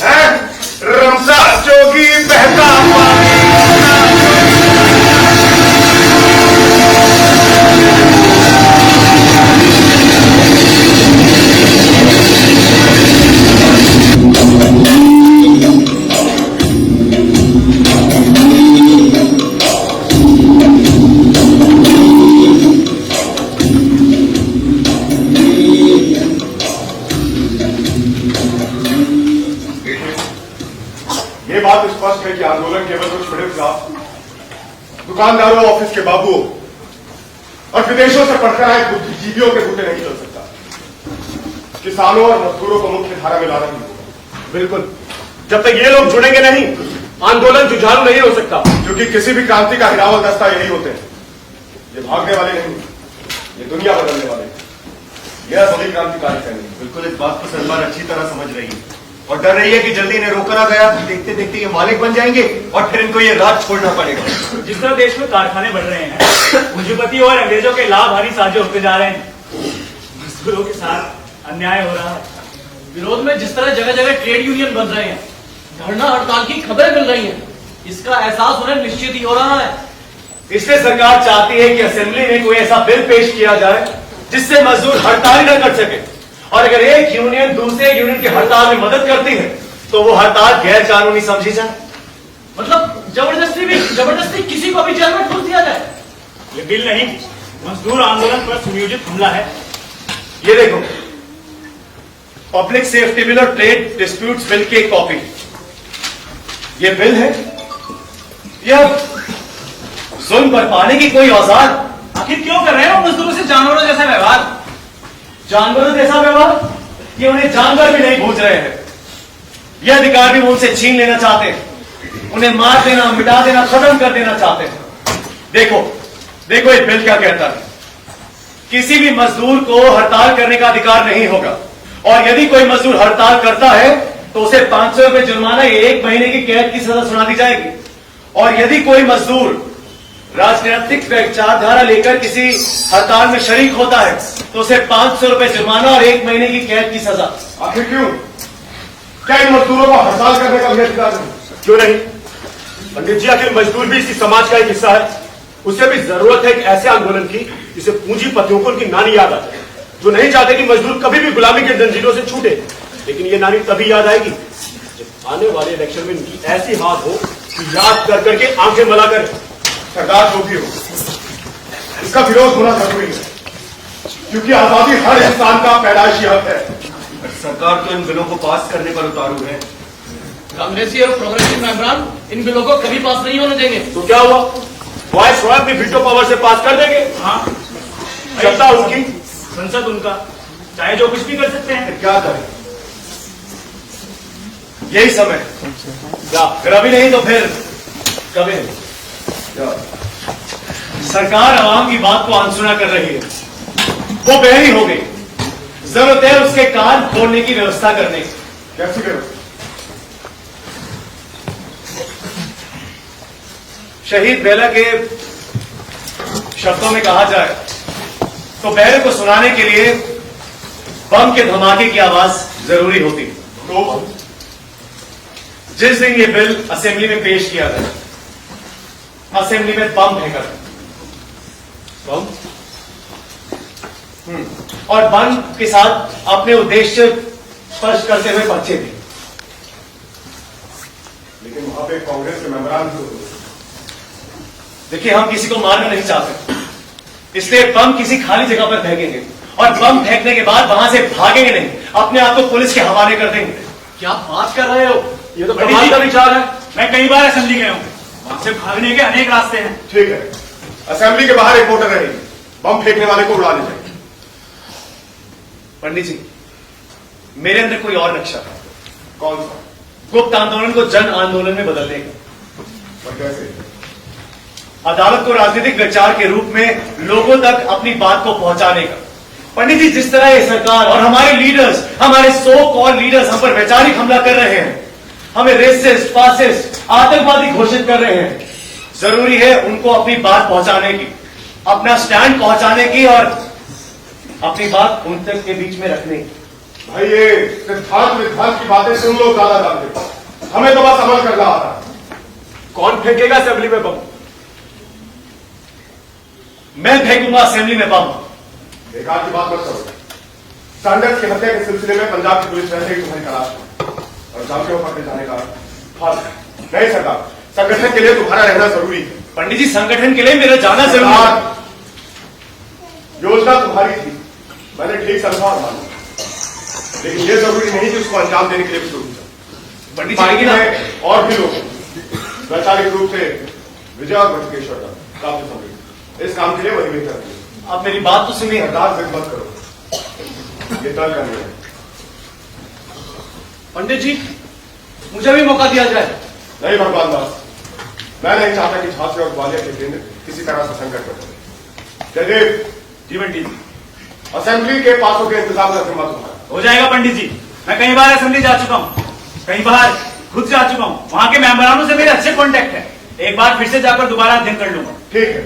हैं? रमसा जोगी बहता पानी। ये बात स्पष्ट है कि आंदोलन केवल कुछ मिडिल क्लास, दुकानदारों, ऑफिस के बाबू और विदेशों से पढ़कर आए बुद्धिजीवियों के बूते नहीं चल सकता। किसानों और मजदूरों को मुख्य धारा में लाना नहीं होगा। बिल्कुल, जब तक ये लोग जुड़ेंगे नहीं आंदोलन जुझारू नहीं हो सकता। क्योंकि किसी भी क्रांति का हिरावल दस्ता यही होते हैं। ये भागने वाले नहीं, ये दुनिया बदलने वाले। यह सभी क्रांतिकारी सैनिक। बिल्कुल, इस बात को सरकार अच्छी तरह समझ रही है और डर रही है कि जल्दी इन्हें रोका ना गया, देखते देखते ये मालिक बन जाएंगे और फिर इनको ये राज छोड़ना पड़ेगा। जिस तरह देश में कारखाने बढ़ रहे हैं, पूंजीपति और अंग्रेजों के लाभहारी साझे होते जा रहे हैं, मजदूरों के साथ अन्याय हो रहा है। विरोध में जिस तरह जगह जगह ट्रेड यूनियन बन रहे हैं, धरना हड़ताल की खबरें मिल रही हैं, इसका एहसास उन्हें निश्चित ही हो रहा है। इसलिए सरकार चाहती है कि असेंबली में कोई ऐसा बिल पेश किया जाए जिससे मजदूर हड़ताल न कर सके, और अगर एक यूनियन दूसरे यूनियन की हड़ताल में मदद करती है तो वो हड़ताल गैर कानूनी समझी जाए। मतलब जबरदस्ती किसी को भी जेल में ठूस दिया जाए। ये बिल नहीं, मजदूर आंदोलन पर सुनियोजित हमला है। ये देखो, पब्लिक सेफ्टी बिल और ट्रेड डिस्प्यूट्स बिल की एक कॉपी। ये बिल है, यह जुल्म बरपाने की कोई औजार। आखिर क्यों कर रहे हो मजदूरों से जानवरों जैसा व्यवहार? जानवरों जैसा व्यवहार? ये उन्हें जानवर भी नहीं बूझ रहे हैं। यह अधिकार भी वो उनसे छीन लेना चाहते हैं, उन्हें मार देना, मिटा देना, खत्म कर देना चाहते हैं। देखो देखो ये बिल क्या कहता है। किसी भी मजदूर को हड़ताल करने का अधिकार नहीं होगा, और यदि कोई मजदूर हड़ताल करता है तो उसे 500 रुपए जुर्माना या 1 महीने की कैद की सजा सुना दी जाएगी। और यदि कोई मजदूर राजनीतिक विचारधारा लेकर किसी हड़ताल में शरीक होता है तो उसे 500 रुपए जुर्माना और 1 महीने की कैद की सजा। आखिर क्यों? क्या इन मजदूरों को हड़ताल करने का भी अधिकार नहीं? क्यों नहीं पंडित जी, आखिर मजदूर भी इसी समाज का एक हिस्सा है। उसे भी जरूरत है एक ऐसे आंदोलन की जिसे पूंजीपतियों को उनकी नानी याद आ जाए, जो नहीं चाहते कि मजदूर कभी भी गुलामी के जंजीरों से छूटे। लेकिन ये नानी तभी याद आएगी जब आने वाले इलेक्शन में इनकी ऐसी हाथ हो कि याद कर करके आंखें मला करे। सरकार जो भी हो, इसका विरोध होना जरूरी है, क्योंकि आजादी हर इंसान का पैदाइशी हक है। सरकार तो इन बिलों को पास करने पर उतारू है। कांग्रेसी और प्रोग्रेसिव मेंबरान इन बिलों को कभी पास नहीं होने देंगे। तो क्या हुआ, वाइस रॉय अपनी वीटो पावर से पास कर देंगे। हाँ, सत्ता उनकी, संसद उनका, चाहे जो कुछ भी कर सकते हैं। क्या करें? यही समय क्या, फिर अभी नहीं तो फिर कभी नहीं। सरकार आवाम की बात को अनसुना कर रही है, वो बहरी हो गई। जरूरत है उसके कान खोलने की व्यवस्था करने की। कैसे करो? शहीद बेला के शब्दों में कहा जाए तो बहरे को सुनाने के लिए बम के धमाके की आवाज जरूरी होती है। तो जिस दिन ये बिल असेंबली में पेश किया गया, असेंबली में बम फेंका बम और बम के साथ अपने उद्देश्य स्पष्ट करते हुए बच्चे थे। लेकिन वहां पे कांग्रेस के मेंबरान भी होते। देखिए, हम किसी को मारना नहीं चाहते, इसलिए बम किसी खाली जगह पर फेंकेंगे और बम फेंकने के बाद वहां से भागेंगे नहीं, अपने आप को पुलिस के हवाले कर देंगे। क्या बात कर रहे हो? ये तो कमाल का विचार है। मैं कई बार असेंबली गया हूँ, वहां से भागने के अनेक रास्ते हैं। ठीक है, असेंबली के बाहर एक मोटर रहेगी, बम फेंकने वाले को उड़ा ले जाएगी। पंडित जी, मेरे अंदर कोई और नक्शा था। कौन सा? गुप्त आंदोलन को जन आंदोलन में बदलने का, और कैसे? अदालत को राजनीतिक विचार के रूप में लोगों तक अपनी बात को पहुंचाने का। पंडित जी, जिस तरह ये सरकार और हमारे लीडर्स, हमारे सो कॉल लीडर्स हम पर वैचारिक हमला कर रहे हैं, हमें रेसिस्ट, फासिस्ट, आतंकवादी घोषित कर रहे हैं, जरूरी है उनको अपनी बात पहुंचाने की, अपना स्टैंड पहुंचाने की और अपनी बात उन तक के बीच में रखने की। भाई ये सिद्धांत विद्धांत की बातें तुम लोग ज्यादा जानते हो, हमें तो बस अमल करना आता है। कौन फेंकेगा असेंबली में बम? मैं फेंकूंगा असेंबली में बम। बेकार की बात मत करो। सैंडर्स की हत्या के सिलसिले में पंजाब की पुलिस वैसे ही तुम्हारी तलाश में, और जाम के ऊपर ले जाने का फाल नहीं सरकार। संगठन के लिए तुम्हारा रहना जरूरी है। पंडित जी, संगठन के लिए मेरा जाना जरूरी है। योजना तुम्हारी थी, मैंने ठीक समझा और माना, लेकिन ये जरूरी नहीं कि उसको अंजाम देने के लिए भी जरूरी था। पंडित पार्टी जी, में और भी लोग वैचारिक रूप से विजय और बटुकेश्वर का काफी समझ इस काम के लिए वही बेहतर है। आप मेरी बात तो सुनिए। सरदार जिद मत करो, ये तय करनी है। पंडित जी, मुझे भी मौका दिया जाए। नहीं भगवान दास, मैं नहीं चाहता कि झांसी और ग्वालियर के केंद्र किसी तरह से संकट में पड़े। जयदेव जी पंडित जी। असेंबली के पासों के इंतजाम का जिम्मा तुम्हारा। हो जाएगा पंडित जी। मैं कई बार असेंबली जा चुका हूँ, कई बार खुद जा चुका हूँ, वहां के मेंबरानों से मेरे अच्छे कांटेक्ट है। एक बार फिर से जाकर दोबारा अध्ययन कर लूंगा। ठीक है,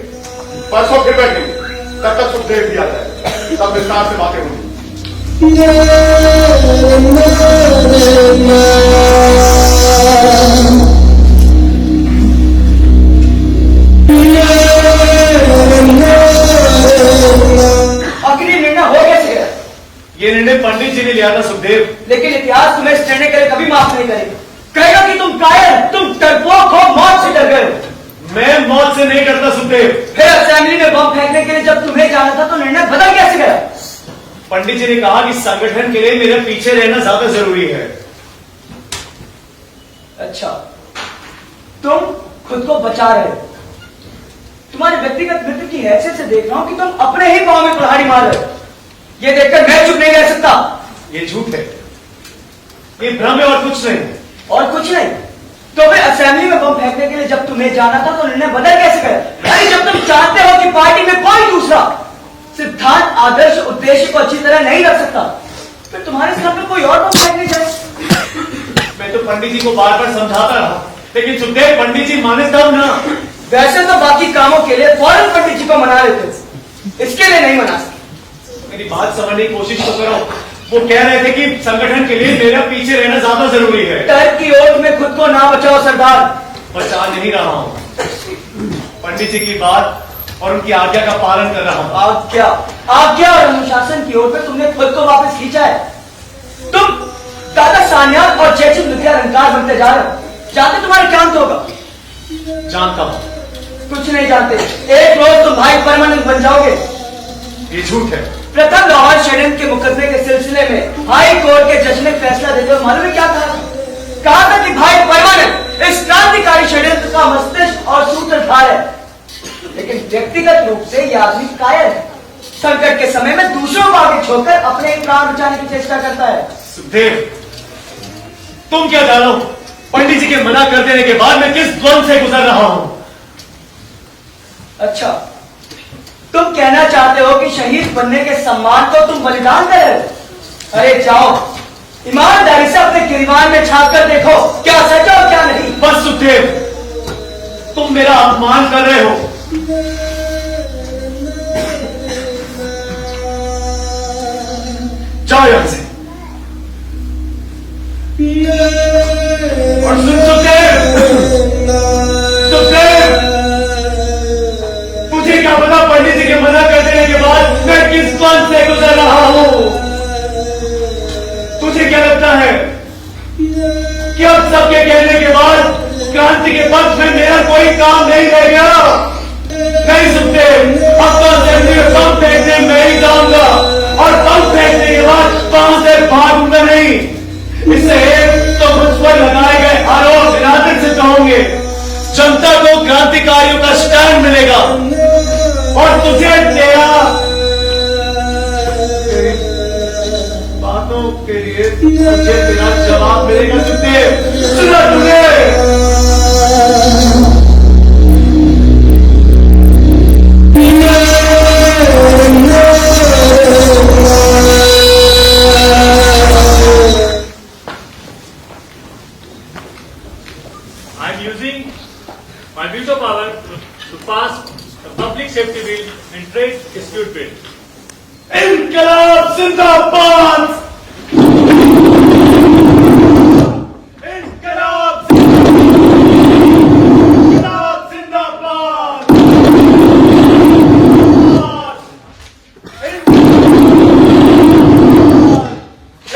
परसों फिर बैठेंगे, तब तक सुखदेव दिया जाए, तब विस्तार से बातें होंगी। आखिर निर्णय हो कैसे गया? ये निर्णय पंडित जी ने लिया था सुखदेव। लेकिन इतिहास तुम्हें इस निर्णय के लिए कभी माफ नहीं करेगा। कहेगा कि तुम कायर, तुम डरपोक हो, मौत से डर गए हो। मैं मौत से नहीं डरता सुखदेव। फिर असेंबली में बम फेंकने के लिए जब तुम्हें जाना था तो निर्णय बदल कैसे गया? पंडित जी ने कहा कि संगठन के लिए मेरे पीछे रहना ज्यादा जरूरी है। अच्छा, तुम खुद को बचा रहे हो। तुम्हारे व्यक्तिगत मित्र की हैसियत से देख रहा हूं कि तुम अपने ही पांव में कुल्हाड़ी मार रहे हो। ये देखकर मैं चुप नहीं रह सकता। ये झूठ है, ये भ्रम है और कुछ नहीं। और कुछ नहीं तो फिर असेंबली में बम फेंकने के लिए जब तुम्हें जाना था तो निर्णय बदल कैसे गया? अरे जब तुम चाहते हो कि पार्टी में कोई दूसरा सिद्धांत, आदर्श, उद्देश्य को अच्छी तरह नहीं रख सकता, फिर तुम्हारे सामने कोई और बम फेंकने जाए। मैं तो पंडित जी को बार बार समझाता रहा, लेकिन सुखदेव पंडित जी माने तब ना। वैसे तो बाकी कामों के लिए फौरन पंडित जी को मना लेते, इसके लिए नहीं मना सकते। मेरी बात समझने की कोशिश तो करो। वो कह रहे थे कि संगठन के लिए मेरा पीछे रहना ज्यादा जरूरी है। डर की ओट में खुद को ना बचाओ सरदार। बचा नहीं रहा हूं, पंडित जी की बात और उनकी आज्ञा का पालन कर रहा हूं। आज्ञा और अनुशासन की ओर पे तुमने खुद को वापस खींचा है। तुम दादा सान्याल और जैसे विद्यालंकार बनते जा रहे हो। जानते तुम्हारा क्या अंत होगा? जानता हूं। कुछ नहीं जानते। एक रोज तुम भाई परमानेंट बन जाओगे। ये झूठ है। प्रथम लाहौर षड्यंत्र के मुकदमे के सिलसिले में हाई कोर्ट के जज ने फैसला देते हुए मालूम है क्या कहा? कहा था कि भाई परमानेंट इस क्रांतिकारी षड्यंत्र का मस्तिष्क और सूत्रधार है, लेकिन व्यक्तिगत रूप से यह आदमी कायर है। संकट के समय में दूसरों को आगे छोड़कर अपने प्राण बचाने की चेष्टा करता है। सुखदेव, तुम क्या जानो पंडित जी के मना कर देने के बाद मैं किस द्वंद से गुजर रहा हूं। अच्छा, तुम कहना चाहते हो कि शहीद बनने के सम्मान को तुम बलिदान कर रहे हो? अरे जाओ, ईमानदारी से अपने गिरवान में झांक कर देखो क्या सच है और क्या नहीं। बस सुखदेव, तुम मेरा अपमान कर रहे हो। जाओ यहां से। और सुन सुखदेव, तुझे क्या पता पंडित जी के मना कर देने के बाद मैं किस द्वंद से गुजर रहा हूं। तुझे क्या लगता है कि अब सबके कहने के बाद क्रांति के पक्ष में मेरा कोई काम नहीं रह गया? नहीं सुखदेव, अब तो असेंबली में बम फेंकने मैं ही जाऊंगा और बम फेंकने के बाद वहां से भागूंगा नहीं। इससे एक तो मुझ पर लगाए गए आरोप निराधार सिद्ध होंगे, जनता को क्रांतिकारियों का स्टैंड मिलेगा और तुझे तेरा तुझे तेरा जवाब मिलेगा सुखदेव। सुना तूने? I am using my veto power to pass the Public Safety Bill and Trade Dispute Bill. इनकलाब जिंदाबाद! इनकलाब जिंदाबाद!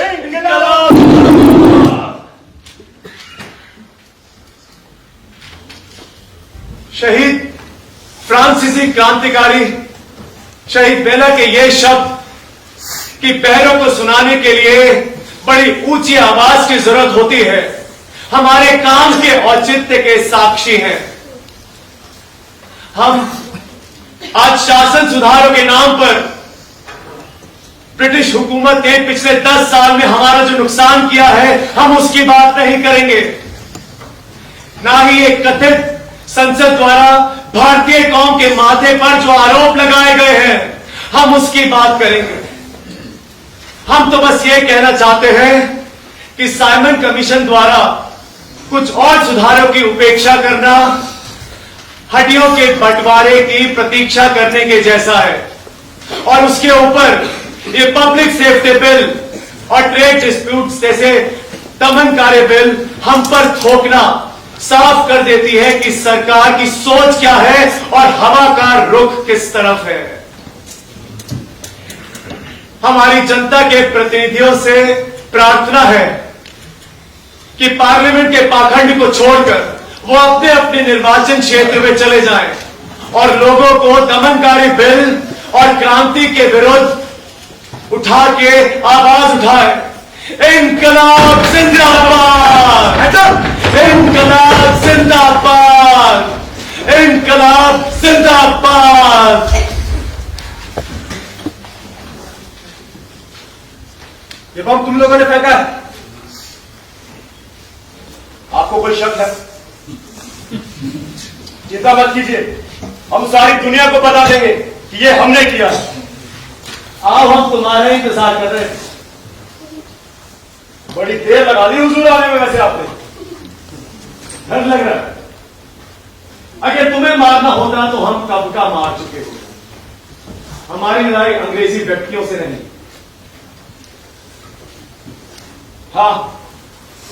इनकलाब! शहीद फ्रांसीसी क्रांतिकारी शहीद बेला के ये शब्द कि पैरों को सुनाने के लिए बड़ी ऊंची आवाज की जरूरत होती है, हमारे काम के औचित्य के साक्षी हैं। हम आज शासन सुधारों के नाम पर ब्रिटिश हुकूमत ने पिछले 10 साल में हमारा जो नुकसान किया है, हम उसकी बात नहीं करेंगे। ना ही एक कथित संसद द्वारा भारतीय कौम के माथे पर जो आरोप लगाए गए हैं, हम उसकी बात करेंगे। हम तो बस ये कहना चाहते हैं कि साइमन कमीशन द्वारा कुछ और सुधारों की उपेक्षा करना हड्डियों के बंटवारे की प्रतीक्षा करने के जैसा है, और उसके ऊपर ये पब्लिक सेफ्टी बिल और ट्रेड डिस्प्यूट्स जैसे दमनकारी बिल हम पर थोपना साफ कर देती है कि सरकार की सोच क्या है और हवा का रुख किस तरफ है। हमारी जनता के प्रतिनिधियों से प्रार्थना है कि पार्लियामेंट के पाखंड को छोड़कर वो अपने अपने निर्वाचन क्षेत्र में चले जाएं और लोगों को दमनकारी बिल और क्रांति के विरुद्ध उठा के आवाज उठाए। इनकलाब जिंदाबाद! इनकलाब जिंदाबाद! इनकलाब जिंदाबाद! ये बम तुम लोगों ने फेंका है, आपको कोई शक है? चिंता मत कीजिए, हम सारी दुनिया को बता देंगे कि ये हमने किया। आओ, हम तुम्हारा इंतजार कर रहे हैं। बड़ी देर लगा दी हुजूर आने में वैसे आपने, डर लग रहा है। अगर तुम्हें मारना होता तो हम कब का मार चुके होते। हमारी लड़ाई अंग्रेजी व्यक्तियों से नहीं। हाँ,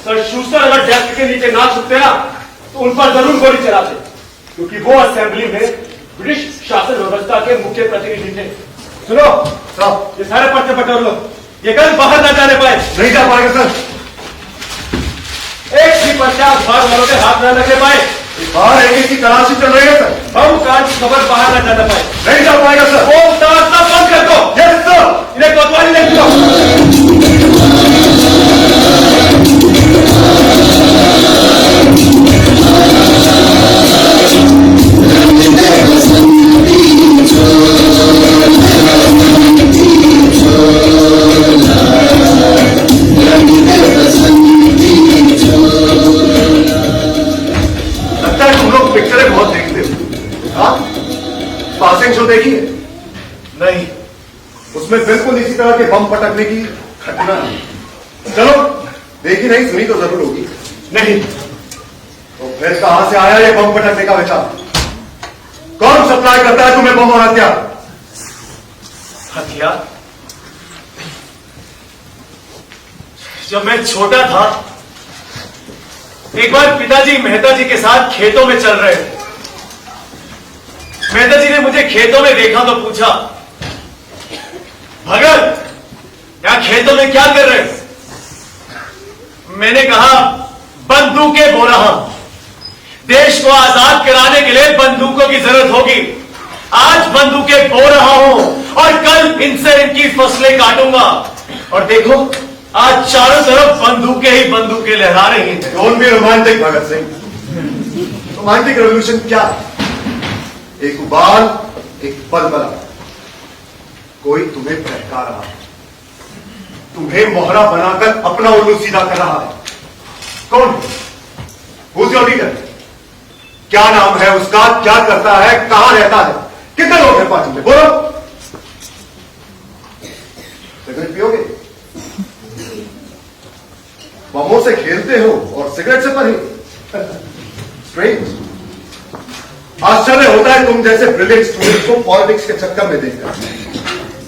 सर शूस्टर अगर डेस्क के नीचे ना छुपते ना तो उन पर जरूर गोली चलाते, क्योंकि वो असेंबली में ब्रिटिश शासन व्यवस्था के मुख्य प्रतिनिधि थे। सुनो साहब, ये सारे पर्चे बटोर लो, ये कल बाहर ना जाने पाए। नहीं जा पाएगा सर। एक भी पर्चा बाहर वालों के हाथ न लगने पाए। बाहर एक की तलाशी चल रही है सर। हम काज की खबर बाहर ना जाना पाए। नहीं जा पाएगा सर। वो तारना बंद कर दो। Yes sir. इन्हें कोतवाली ले लो। लगता है तुम लोग पिक्चरें बहुत देखते हो। हाँ, पासिंग शो देखी है? नहीं, उसमें बिल्कुल इसी तरह के बम पटकने की घटना है। चलो, देखी नहीं सुनी तो जरूर होगी। नहीं तो फिर कहां से आया ये बम पटकने का विचार? कौन सप्लाई करता है तुम्हें बम और हथियार? हथियार? जब मैं छोटा था, एक बार पिताजी मेहता जी के साथ खेतों में चल रहे थे। मेहता जी ने मुझे खेतों में देखा तो पूछा, भगत यहां खेतों में क्या कर रहे? मैंने कहा, बंदूकें बो रहा हूं। देश को आजाद कराने के लिए बंदूकों की जरूरत होगी। आज बंदूकें बो रहा हूं और कल इनसे इनकी फसलें काटूंगा। और देखो, आज चारों तरफ बंदूकें ही बंदूकें लहरा रही हैं। Don't be romantic Bhagat Singh. Romantic revolution क्या है? एक उबाल, एक पलबला, कोई तुम्हें बहका रहा है। तुम्हें मोहरा बनाकर अपना उल्लू सीधा कर रहा है। कौन है? Who's your leader? क्या नाम है उसका, क्या करता है, कहां रहता है, कितने लोग हैं पार्टी में, बोलो। सिगरेट पियोगे? बमों से खेलते हो और सिगरेट से परहेज। स्ट्रेंज। आश्चर्य होता है तुम जैसे ब्रिलियंट स्टूडेंट को पॉलिटिक्स के चक्कर में देखकर।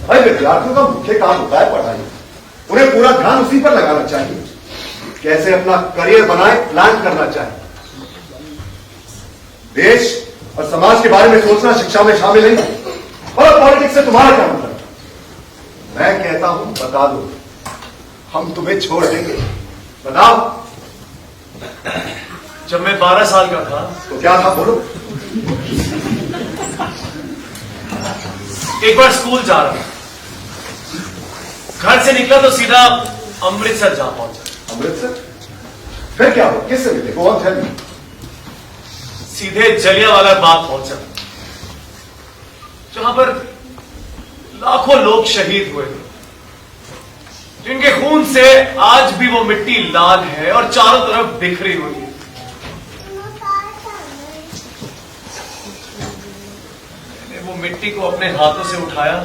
भाई विद्यार्थियों का मुख्य काम होता है पढ़ाई, उन्हें पूरा ध्यान उसी पर लगाना चाहिए। कैसे अपना करियर बनाए, प्लान करना चाहिए। देश और समाज के बारे में सोचना शिक्षा में शामिल नहीं है। और पॉलिटिक्स से तुम्हारा क्या मतलब? मैं कहता हूं बता दो, हम तुम्हें छोड़ देंगे। बताओ। जब मैं 12 साल का था तो क्या था, बोलो। एक बार स्कूल जा रहा था, घर से निकला तो सीधा अमृतसर जा पहुंचा। अमृतसर? फिर क्या हुआ, किससे मिले, गो ऑन टेल मी। सीधे जलियांवाला बाग पहुंचा, जहां पर लाखों लोग शहीद हुए थे, जिनके खून से आज भी वो मिट्टी लाल है और चारों तरफ बिखरी हुई है। मैंने वो मिट्टी को अपने हाथों से उठाया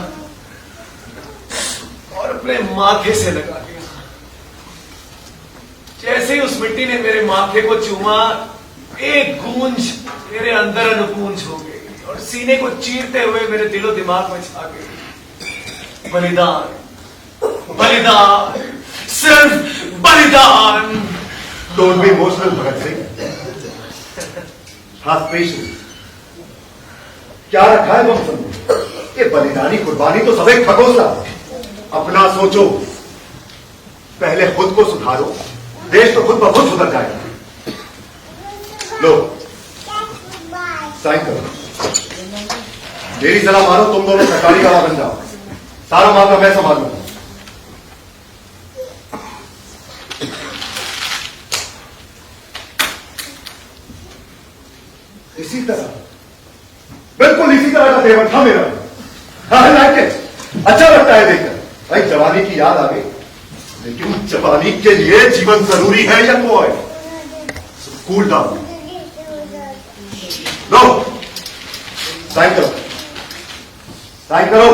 और अपने माथे से लगा दिया। जैसे ही उस मिट्टी ने मेरे माथे को चूमा, एक गूंज मेरे अंदर अनुगूंज हो गई और सीने को चीरते हुए मेरे दिलो दिमाग में छा गई। बलिदान, बलिदान, सिर्फ बलिदान। Don't be emotional Bhagat Singh, have patience. क्या रखा है तुम सब? ये बलिदानी कुर्बानी तो सब एक खगोला। अपना सोचो, पहले खुद को सुधारो, देश तो खुद ब खुद सुधर जाएगा। लो साइन करो, मेरी सलाह मानो, तुम दोनों सरकारी गवाह बन जाओ। सारा मामला मैं संभाल लूंगा। इसी तरह, बिल्कुल इसी तरह का तेवर था मेरा। आई लाइक इट, अच्छा लगता है देखकर। भाई जवानी की याद आ गई, लेकिन जवानी के लिए जीवन जरूरी है या बॉय? Cool down. लो साइन करो, साइन करो।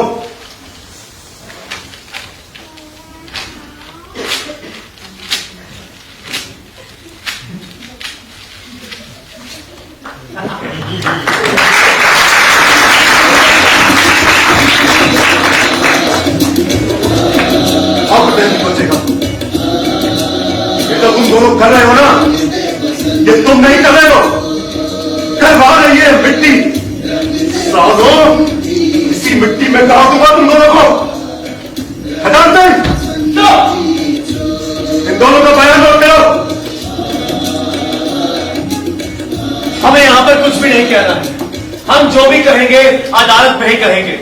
अब टेंशन बचेगा। ये तो तुम दोनों कर रहे हो ना, ये तुम नहीं कर रहे हो, करवा रही है मिट्टी। सालों इसी मिट्टी में कहा दूंगा तुम दोनों को। हटा दे इन दोनों का बयान नोट करो। हमें यहां पर कुछ भी नहीं कहना है। हम जो भी कहेंगे अदालत में ही कहेंगे।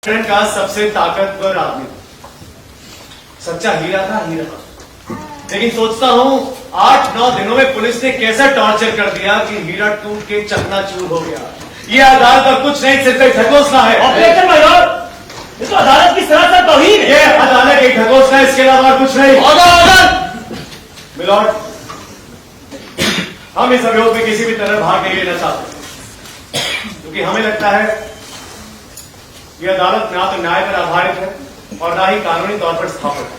ब्रिटेन का सबसे ताकतवर आदमी, सच्चा हीरा था, हीरा। लेकिन सोचता हूं 8-9 दिनों में पुलिस ने कैसा टॉर्चर कर दिया कि हीरा टूट के चकनाचूर हो गया। ये अदालत और कुछ नहीं, सिर्फ एक ढकोसला है। ऑब्जेक्शन माय लॉर्ड, ये तो अदालत की सरासर तौहीन है। ये अदालत एक ढकोसला है, इसके अलावा और कुछ नहीं। मिलॉर्ड, हम इस अभियोग में किसी भी तरह भाग नहीं लेना चाहते, क्योंकि हमें लगता है यह अदालत ना तो न्याय पर आधारित है और ना ही कानूनी तौर पर स्थापित है।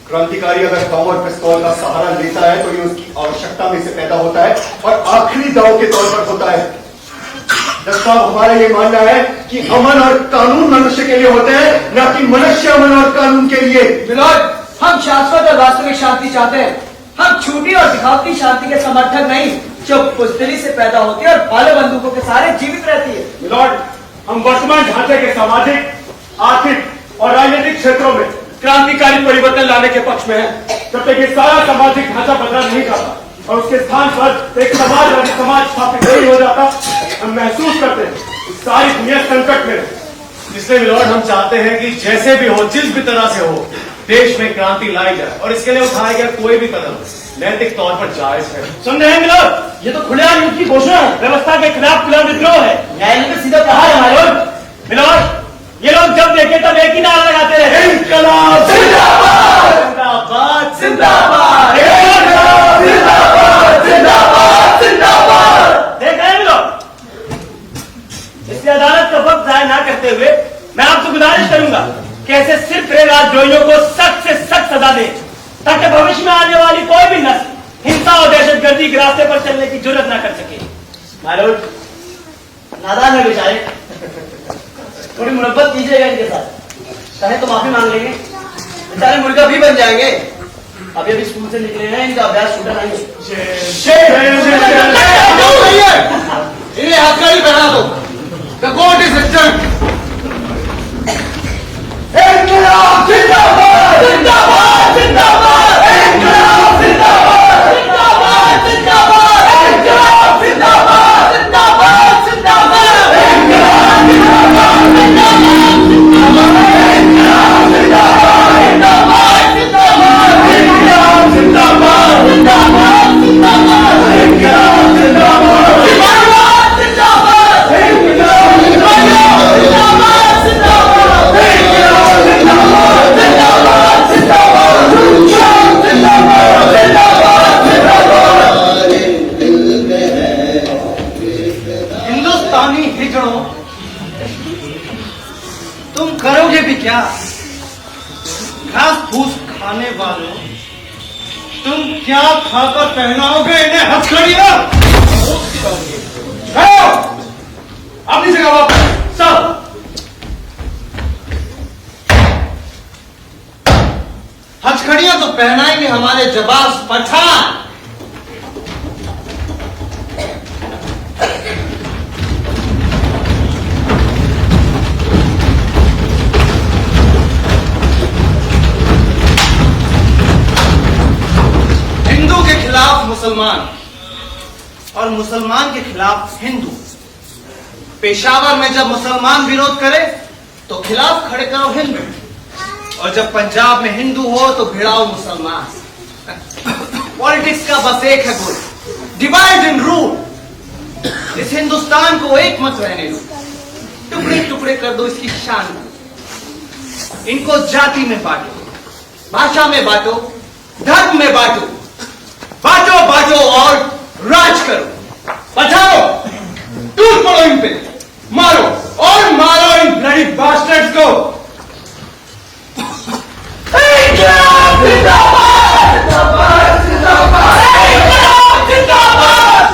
क्रांतिकारी अगर बम और पिस्तौल का सहारा लेता है तो ये उसकी आवश्यकता में से पैदा होता है और आखिरी दांव के तौर पर होता है। जज साहब, हमारा ये मानना है कि अमन और कानून मनुष्य के लिए होते हैं, न कि मनुष्य अमन और कानून के लिए। मिलॉर्ड, हम शाश्वत और वास्तविक शांति चाहते हैं। हम छूटी और दिखावटी शांति के समर्थक नहीं, जो बुजदिली से पैदा होती है और भाले बंदूकों के सहारे जीवित रहती है। मिलॉर्ड, हम वर्तमान ढांचे के सामाजिक, आर्थिक और राजनीतिक क्षेत्रों में क्रांतिकारी परिवर्तन लाने के पक्ष में है। जब तक ये सारा सामाजिक ढांचा बदला नहीं जाता और उसके स्थान पर एक समाजवादी समाज स्थापित नहीं हो जाता, हम महसूस करते हैं कि सारी दुनिया संकट में है। इसलिए मिलॉर्ड, हम चाहते हैं कि जैसे भी हो, जिस भी तरह से हो, देश में क्रांति लाई जाए और इसके लिए उठाया गया कोई भी कदम नैतिक तौर पर जायज है। सुन रहे हैं मिलॉर्ड, ये तो खुलेआम युद्ध की घोषणा है, व्यवस्था के खिलाफ खुला विद्रोह है। न्यायालय ने सीधा कहा है माय मिलॉर्ड, ये लोग जब देखे तब एक ही नारा लगाते रहे, इंकलाब जिंदाबाद, जिंदाबाद, जिंदाबाद, इंकलाब जिंदाबाद, जिंदाबाद, जिंदाबाद। देख रहे हैं मिलॉर्ड, इसलिए अदालत का वक्त जाया ना करते हुए मैं आपसे गुजारिश करूंगा कि ऐसे सिर्फ राजद्रोहियों को सख्त से सख्त सजा दे, ताकि भविष्य में आने वाली कोई भी नस्ल हिंसा और दहशतगर्दी के रास्ते पर चलने की जुर्रत ना कर सके। मालूम नादान है बेचारे, थोड़ी मुरब्बत कीजिएगा इनके साथ, चाहे तो माफी मांग लेंगे, बेचारे मुर्गा भी बन जाएंगे। अभी अभी स्कूल से निकले हैं, इनका अभ्यास छूटा नहीं। इन्हें हथकड़ी पहना दो। The court is adjourned. इंकलाब जिंदाबाद, जिंदाबाद, जिंदाबाद, इंकलाब जिंदाबाद, जिंदाबाद, जिंदाबाद, इंकलाब जिंदाबाद, जिंदाबाद, जिंदाबाद, इंकलाब जिंदाबाद, जिंदाबाद, इंकलाब जिंदाबाद, जिंदाबाद, जिंदाबाद, इंकलाब जिंदाबाद, जिंदाबाद, जिंदाबाद, इंकलाब जिंदाबाद, जिंदाबाद, जिंदाबाद, इंकलाब जिंदाबाद, जिंदाबाद, जिंदाबाद, इंकलाब जिंदाबाद, जिंदाबाद, जिंदाबाद, इंकलाब जिंदाबाद, जिंदाबाद, जिंदाबाद। हिंदुस्तानी हिजड़ों, तुम करोगे भी क्या? घास फूस खाने वालों, तुम क्या खाकर पहनाओगे इन्हें हथकड़ियां? अपनी जगह वापस सब। हथकड़ियां तो पहनाएंगे हमारे जबास पठान। हिंदू के खिलाफ मुसलमान और मुसलमान के खिलाफ हिंदू। पेशावर में जब मुसलमान विरोध करे तो खिलाफ खड़े करो हिंदू, और जब पंजाब में हिंदू हो तो भिड़ाओ मुसलमान। पॉलिटिक्स का बस एक है गोल, डिवाइड एंड रूल। इस हिंदुस्तान को एक मत रहने दो, टुकड़े टुकड़े कर दो इसकी शान को। इनको जाति में बांटो, भाषा में बांटो, धर्म में बांटो, बांटो बांटो और राज करो। बचाओ, टूट पड़ो इन पे, मारो और मारो इन ब्लडी बास्टर्ड्स को। इंकलाब जिंदाबाद, जिंदाबाद, जिंदाबाद, इंकलाब जिंदाबाद।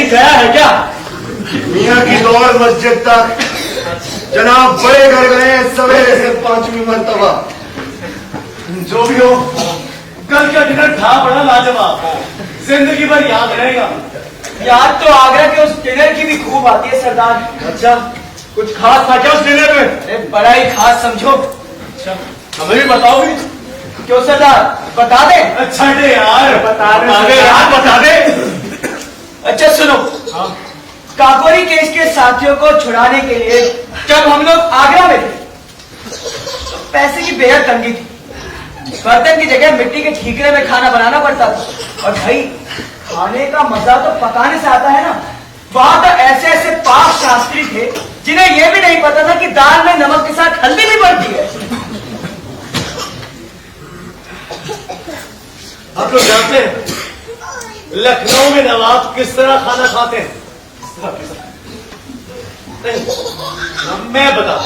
कहीं गया है क्या? मियाँ की दौड़ मस्जिद तक। जनाब बड़े घर गए हैं सवेरे से 5वीं मर्तबा। जो भी हो, कल का डिनर था बड़ा लाजवाब, जिंदगी भर याद रहेगा। याद तो आगरा के उस डिनर की भी खूब आती है सरदार। अच्छा, कुछ खास था क्या उस डिनर में? अरे बड़ा ही खास समझो। अच्छा, हमें भी बताओगे? क्यों सरदार, बता दे? अच्छा दे यार, बता दे यार, बता दे। अच्छा सुनो, काकोरी केस के साथियों को छुड़ाने के लिए जब हम लोग आगरा में थे, पैसे की बेहद तंगी थी। बर्तन की जगह मिट्टी के ठीकरे में खाना बनाना पड़ता था। और भाई खाने का मजा तो पकाने से आता है ना। वहां तो ऐसे ऐसे पाक शास्त्री थे जिन्हें यह भी नहीं पता था कि दाल में नमक के साथ हल्दी भी पड़ती है। आप लोग जानते हैं लखनऊ में नवाब किस तरह खाना खाते हैं? नहीं, मैं बता।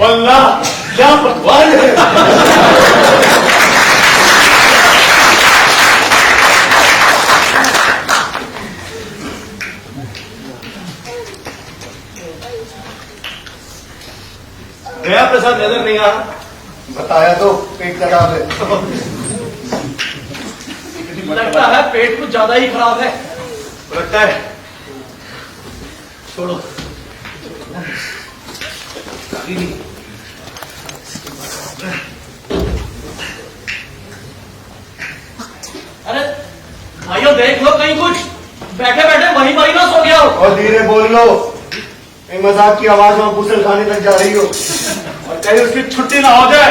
वल्लाह क्या पकवान है। गया प्रसाद नजर नहीं आ रहा? बताया तो पेट खराब है। लगता है पेट कुछ ज्यादा ही खराब है। लगता है छोड़ो। अरे भाइयों देख लो कहीं कुछ बैठे बैठे वहीं ना सो गया हो। और धीरे बोल लो, इन मजाक की आवाज में गुसल खाने तक जा रही हो। और कहीं उसकी छुट्टी ना हो जाए।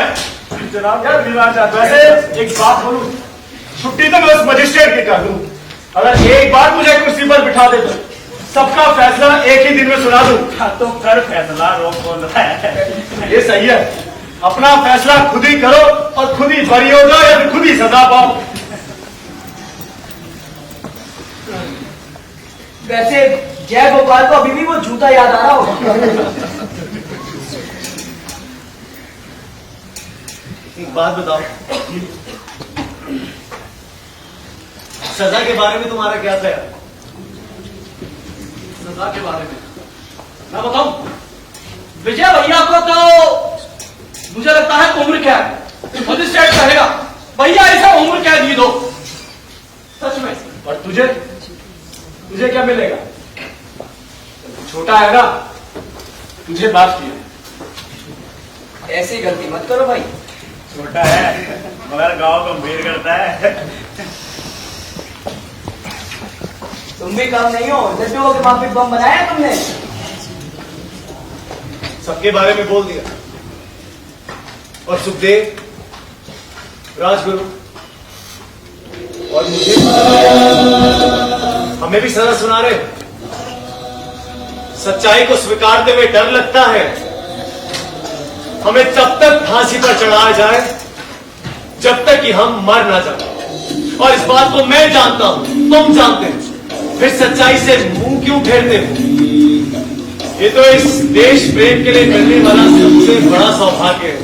जनाब यार दीवार जाता। वैसे एक बात बोलूं, छुट्टी तो मैं उस मजिस्ट्रेट की कर दूं, अगर एक बार मुझे कुर्सी पर बिठा दे तो सबका फैसला एक ही दिन में सुना दूं। तो कर फैसला, रोक कौन रहा है? ये सही है, अपना फैसला खुद ही करो और खुद ही बरी हो जाओ या फिर खुद ही सजा पाओ। वैसे जय गोपाल को अभी भी वो जूता याद आ रहा होगा। एक बात बताओ, सजा के बारे में तुम्हारा क्या था? सजा के बारे में मैं बताऊं, विजय भैया को तो मुझे लगता है उम्र कैद खुद स्टेट करेगा। भैया ऐसा उम्र कैद ही दो सच में। और तुझे तुझे क्या मिलेगा? छोटा है ना, तुझे माफ किया। ऐसी गलती मत करो भाई। छोटा है मगर गांव गंभीर करता है। तुम भी कम नहीं हो, लड्डुओं के वहां पे बम बनाया तुमने। सबके बारे में बोल दिया। और सुखदेव, राजगुरु और मुझे हमें भी सजा सुना रहे। सच्चाई को स्वीकारते हुए डर लगता है हमें तब तक फांसी पर चढ़ाया जाए जब तक कि हम मर ना जाए। और इस बात को मैं जानता हूं, तुम जानते हो, फिर सच्चाई से मुंह क्यों फेरते हो? ये तो इस देश प्रेम के लिए मिलने वाला सबसे बड़ा सौभाग्य है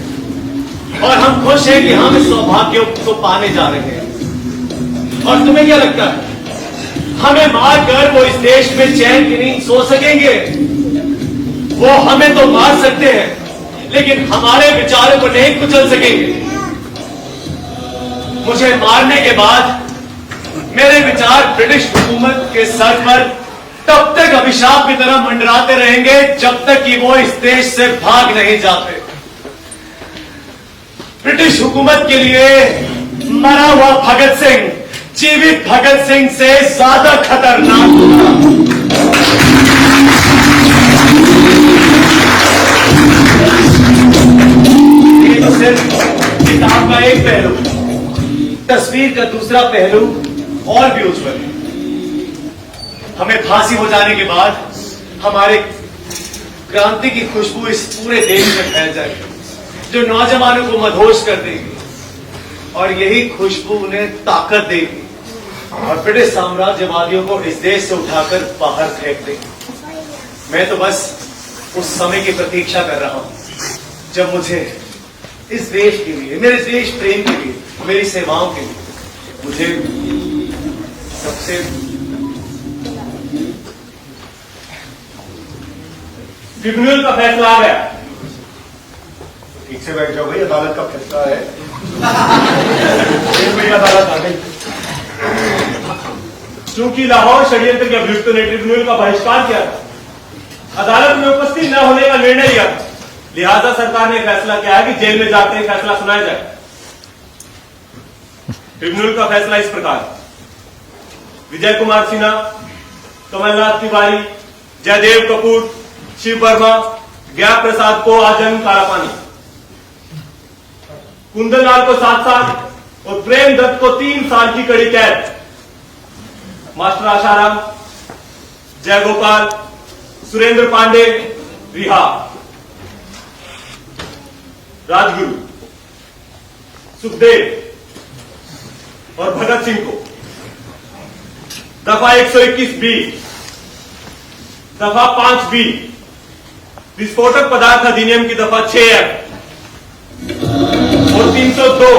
और हम खुश हैं कि हम इस सौभाग्य को पाने जा रहे हैं। और तुम्हें क्या लगता है हमें मारकर वो इस देश में चैन की नींद सो सकेंगे? वो हमें तो मार सकते हैं लेकिन हमारे विचारों को नहीं कुचल सकेंगे। मुझे मारने के बाद मेरे विचार ब्रिटिश हुकूमत के सर पर तब तक अभिशाप की तरह मंडराते रहेंगे जब तक कि वो इस देश से भाग नहीं जाते। ब्रिटिश हुकूमत के लिए मरा हुआ भगत सिंह जीवित भगत सिंह से ज्यादा खतरनाक होगा। ये तो सिर्फ किताब का एक पहलू, तस्वीर का दूसरा पहलू और भी उज्जवल है। हमें फांसी हो जाने के बाद हमारे क्रांति की खुशबू इस पूरे देश में फैल जाएगी जो नौजवानों को मदहोश कर देगी और यही खुशबू उन्हें ताकत देगी और ब्रिटिश साम्राज्यवादियों को इस देश से उठाकर बाहर फेंक देगी। मैं तो बस उस समय की प्रतीक्षा कर रहा हूं जब मुझे इस देश के लिए, मेरे देश प्रेम के लिए, मेरी सेवाओं के लिए मुझे सबसे ट्रिब्यूनल का फैसला आ गया। ठीक से बैठ जाओ भाई, अदालत का फैसला है। एक बड़ी अदालत आ गई। चूंकि लाहौर षड्यंत्र के अभियुक्तों ने ट्रिब्यूनल का बहिष्कार किया था, अदालत में उपस्थित न होने का निर्णय लिया था, लिहाजा सरकार ने फैसला किया है कि जेल में जाकर फैसला सुनाया जाए। ट्रिब्यूनल का फैसला इस प्रकार: विजय कुमार सिन्हा, कमलनाथ तिवारी, जयदेव कपूर, शिव वर्मा, ज्ञा प्रसाद को आजीवन कारापानी, कुंदन लाल को 7 साल और प्रेम दत्त को 3 साल की कड़ी कैद, मास्टर आशाराम, जयगोपाल, सुरेंद्र पांडे रिहा, राजगुरु, सुखदेव और भगत सिंह को दफा 121B, दफा 5B, विस्फोटक पदार्थ अधिनियम की दफा 6F और 302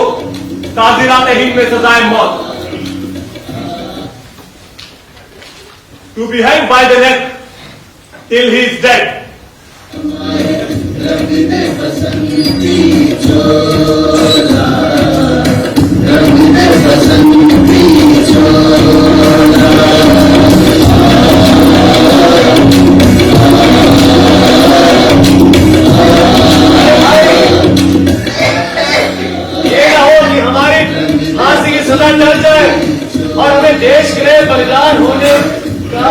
ताज़ीरात-ए-हिंद में सजाए मौत, to be hanged by the neck till he is dead. सजा टल जाए और हमें देश के लिए बलिदान होने का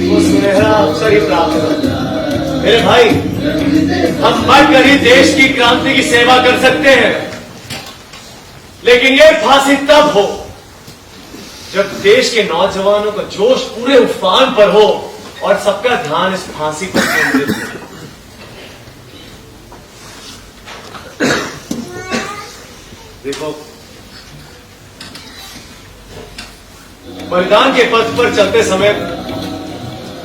वो सुनहरा अवसर ही प्राप्त हो। मेरे भाई, हम मरकर ही देश की क्रांति की सेवा कर सकते हैं, लेकिन ये फांसी तब हो जब देश के नौजवानों का जोश पूरे उफान पर हो और सबका ध्यान इस फांसी पर केंद्रित हो। देखो, बलिदान के पथ पर चलते समय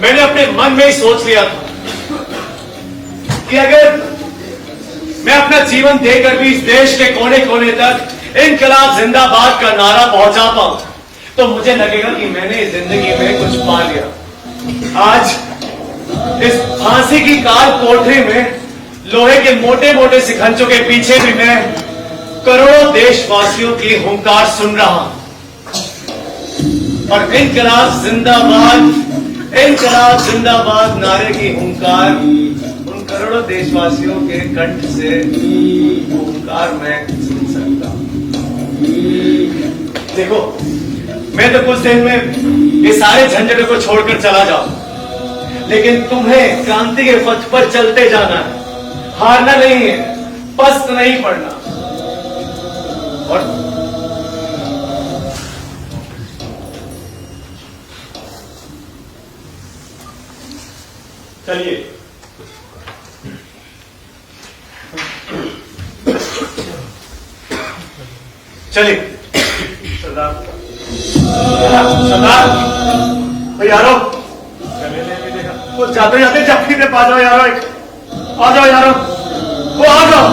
मैंने अपने मन में ही सोच लिया था कि अगर मैं अपना जीवन देकर भी इस देश के कोने कोने तक इनकलाब जिंदाबाद का नारा पहुंचा पाऊं, तो मुझे लगेगा कि मैंने जिंदगी में कुछ पा लिया। आज इस फांसी की काल कोठरी में लोहे के मोटे मोटे शिकंजों के पीछे भी मैं करोड़ों देशवासियों की हुंकार सुन रहा हूं और इनकलाब जिंदाबाद नारे की हुंकार उन करोड़ों देशवासियों के कंठ से हुंकार मैं सुन सकता हूं। देखो, मैं तो कुछ दिन में ये सारे झंझटों को छोड़कर चला जाऊं, लेकिन तुम्हें क्रांति के पथ पर चलते जाना है, हारना नहीं है, पस्त नहीं पड़ना। और चलिए, सरदार भाई, यारो वो जाते जाते चक्की पे पा जाओ यारो, आ जाओ यारो, वो आ जाओ।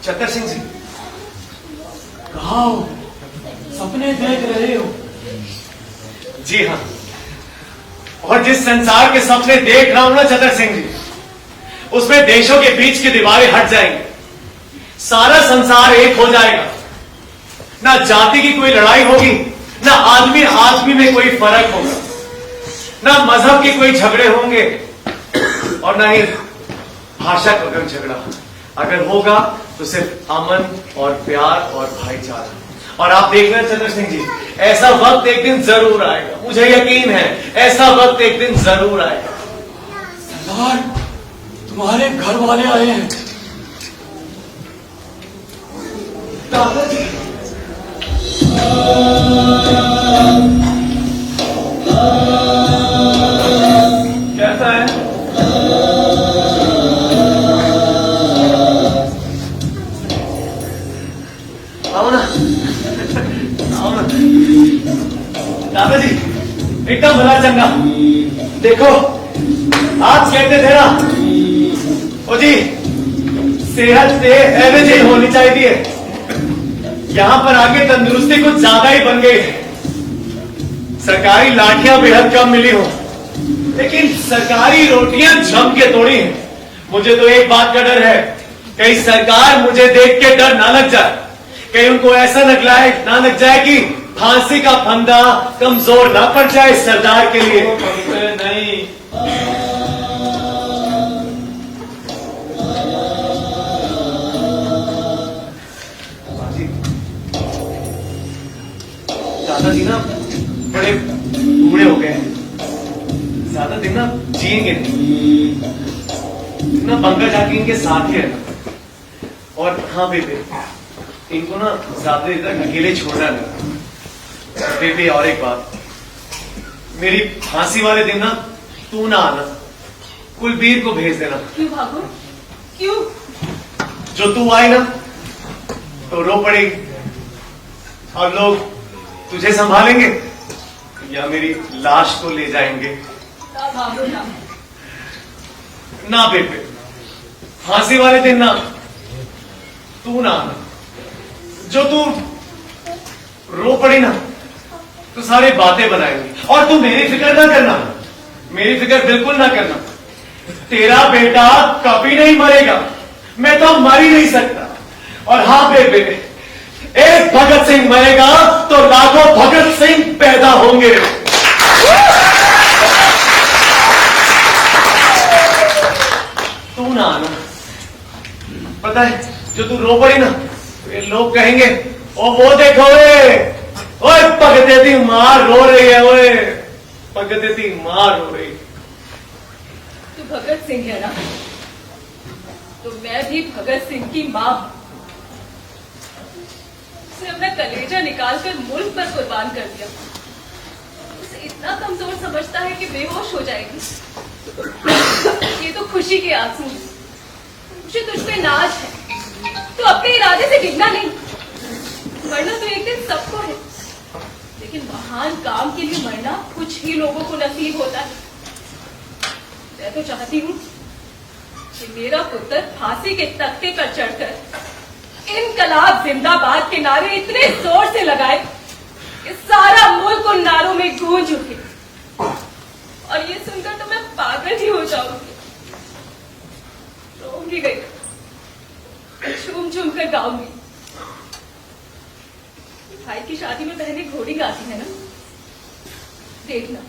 चतर सिंह जी, कहाँ हो? सपने देख रहे हो? जी हाँ, और जिस संसार के सपने देख रहा हूं ना चतर सिंह जी, उसमें देशों के बीच की दीवारें हट जाएंगी, सारा संसार एक हो जाएगा। ना जाति की कोई लड़ाई होगी, ना आदमी आदमी में कोई फर्क होगा, ना मजहब के कोई झगड़े होंगे और ना ही भाषा का अगर झगड़ा अगर होगा तो सिर्फ अमन और प्यार और भाईचारा। और आप देख रहे हैं चंद्र सिंह जी, ऐसा वक्त एक दिन जरूर आएगा, मुझे यकीन है ऐसा वक्त एक दिन जरूर आएगा। सरदार, तुम्हारे घर वाले आए हैं। दादाजी, कैसा है? आओ ना, आओ ना। दादाजी, एकदम भला चंगा। देखो, आप कहते थे ना, ओ जी, सेहत से एवरेज ही होनी चाहिए। यहां पर आके तंदुरुस्ती कुछ ज्यादा ही बन गई है। सरकारी लाठियां बेहद कम मिली हो, लेकिन सरकारी रोटियां जम के तोड़ी हैं। मुझे तो एक बात का डर है, कहीं सरकार मुझे देख के डर ना लग जाए, कहीं उनको ऐसा ना लग जाए कि फांसी का फंदा कमजोर ना पड़ जाए सरदार के लिए। नहीं, दादाजी ना बड़े बूढ़े हो गए हैं, ज्यादा दिन ना जिएंगे ना, बंगा जाके इनके साथ ही रहना। और हाँ बेबे, इनको ना ज्यादा देर तक अकेले छोड़ना नहीं। बेबे और एक बात, मेरी फांसी वाले दिन ना तू ना आना, कुलबीर को भेज देना। क्यों भागो? क्यों? जो तू आई ना तो रो पड़ेगी और लोग तुझे संभालेंगे या मेरी लाश को ले जाएंगे। भागो ना। ना बेबे, फांसी वाले दिन ना तू ना आना। जो तू रो पड़ी ना तो सारी बातें बनाएंगी। और तू मेरी फिक्र ना करना, मेरी फिक्र बिल्कुल ना करना। तेरा बेटा कभी नहीं मरेगा, मैं तो मर ही नहीं सकता। और हाँ बेबे, एक भगत सिंह मरेगा तो लाखों भगत सिंह पैदा होंगे। तू ना आना। पता है, जो तू रो पड़ी ना, ये लोग कहेंगे, ओ वो देखो ओए भगत दी मां रो रही है, ओए भगत दी मां रो रही। तू भगत सिंह है ना, तो मैं भी भगत सिंह की मां हूं। उसे अपना कलेजा निकालकर मुल्क पर कुर्बान कर दिया। उसे इतना कमजोर समझता है कि बेहोश हो जाएगी। ये तो खुशी के आंसू हैं। मुझे तुझ पे नाज है, तो अपने इरादे से डिगना नहीं। मरना तो एक दिन सबको है, लेकिन महान काम के लिए मरना कुछ ही लोगों को नसीब होता है। मैं तो चाहती हूँ कि मेरा पुत्र फांसी के तख्ते पर चढ़कर इनकलाब जिंदाबाद के नारे इतने जोर से लगाए कि सारा मुल्क उन नारों में गूंज उठे। और ये सुनकर तो मैं पागल ही हो जाऊंगी। रोऊंगी गई, झूम झूम कर गाऊंगी। भाई की शादी में बहनें घोड़ी गाती है ना, देखना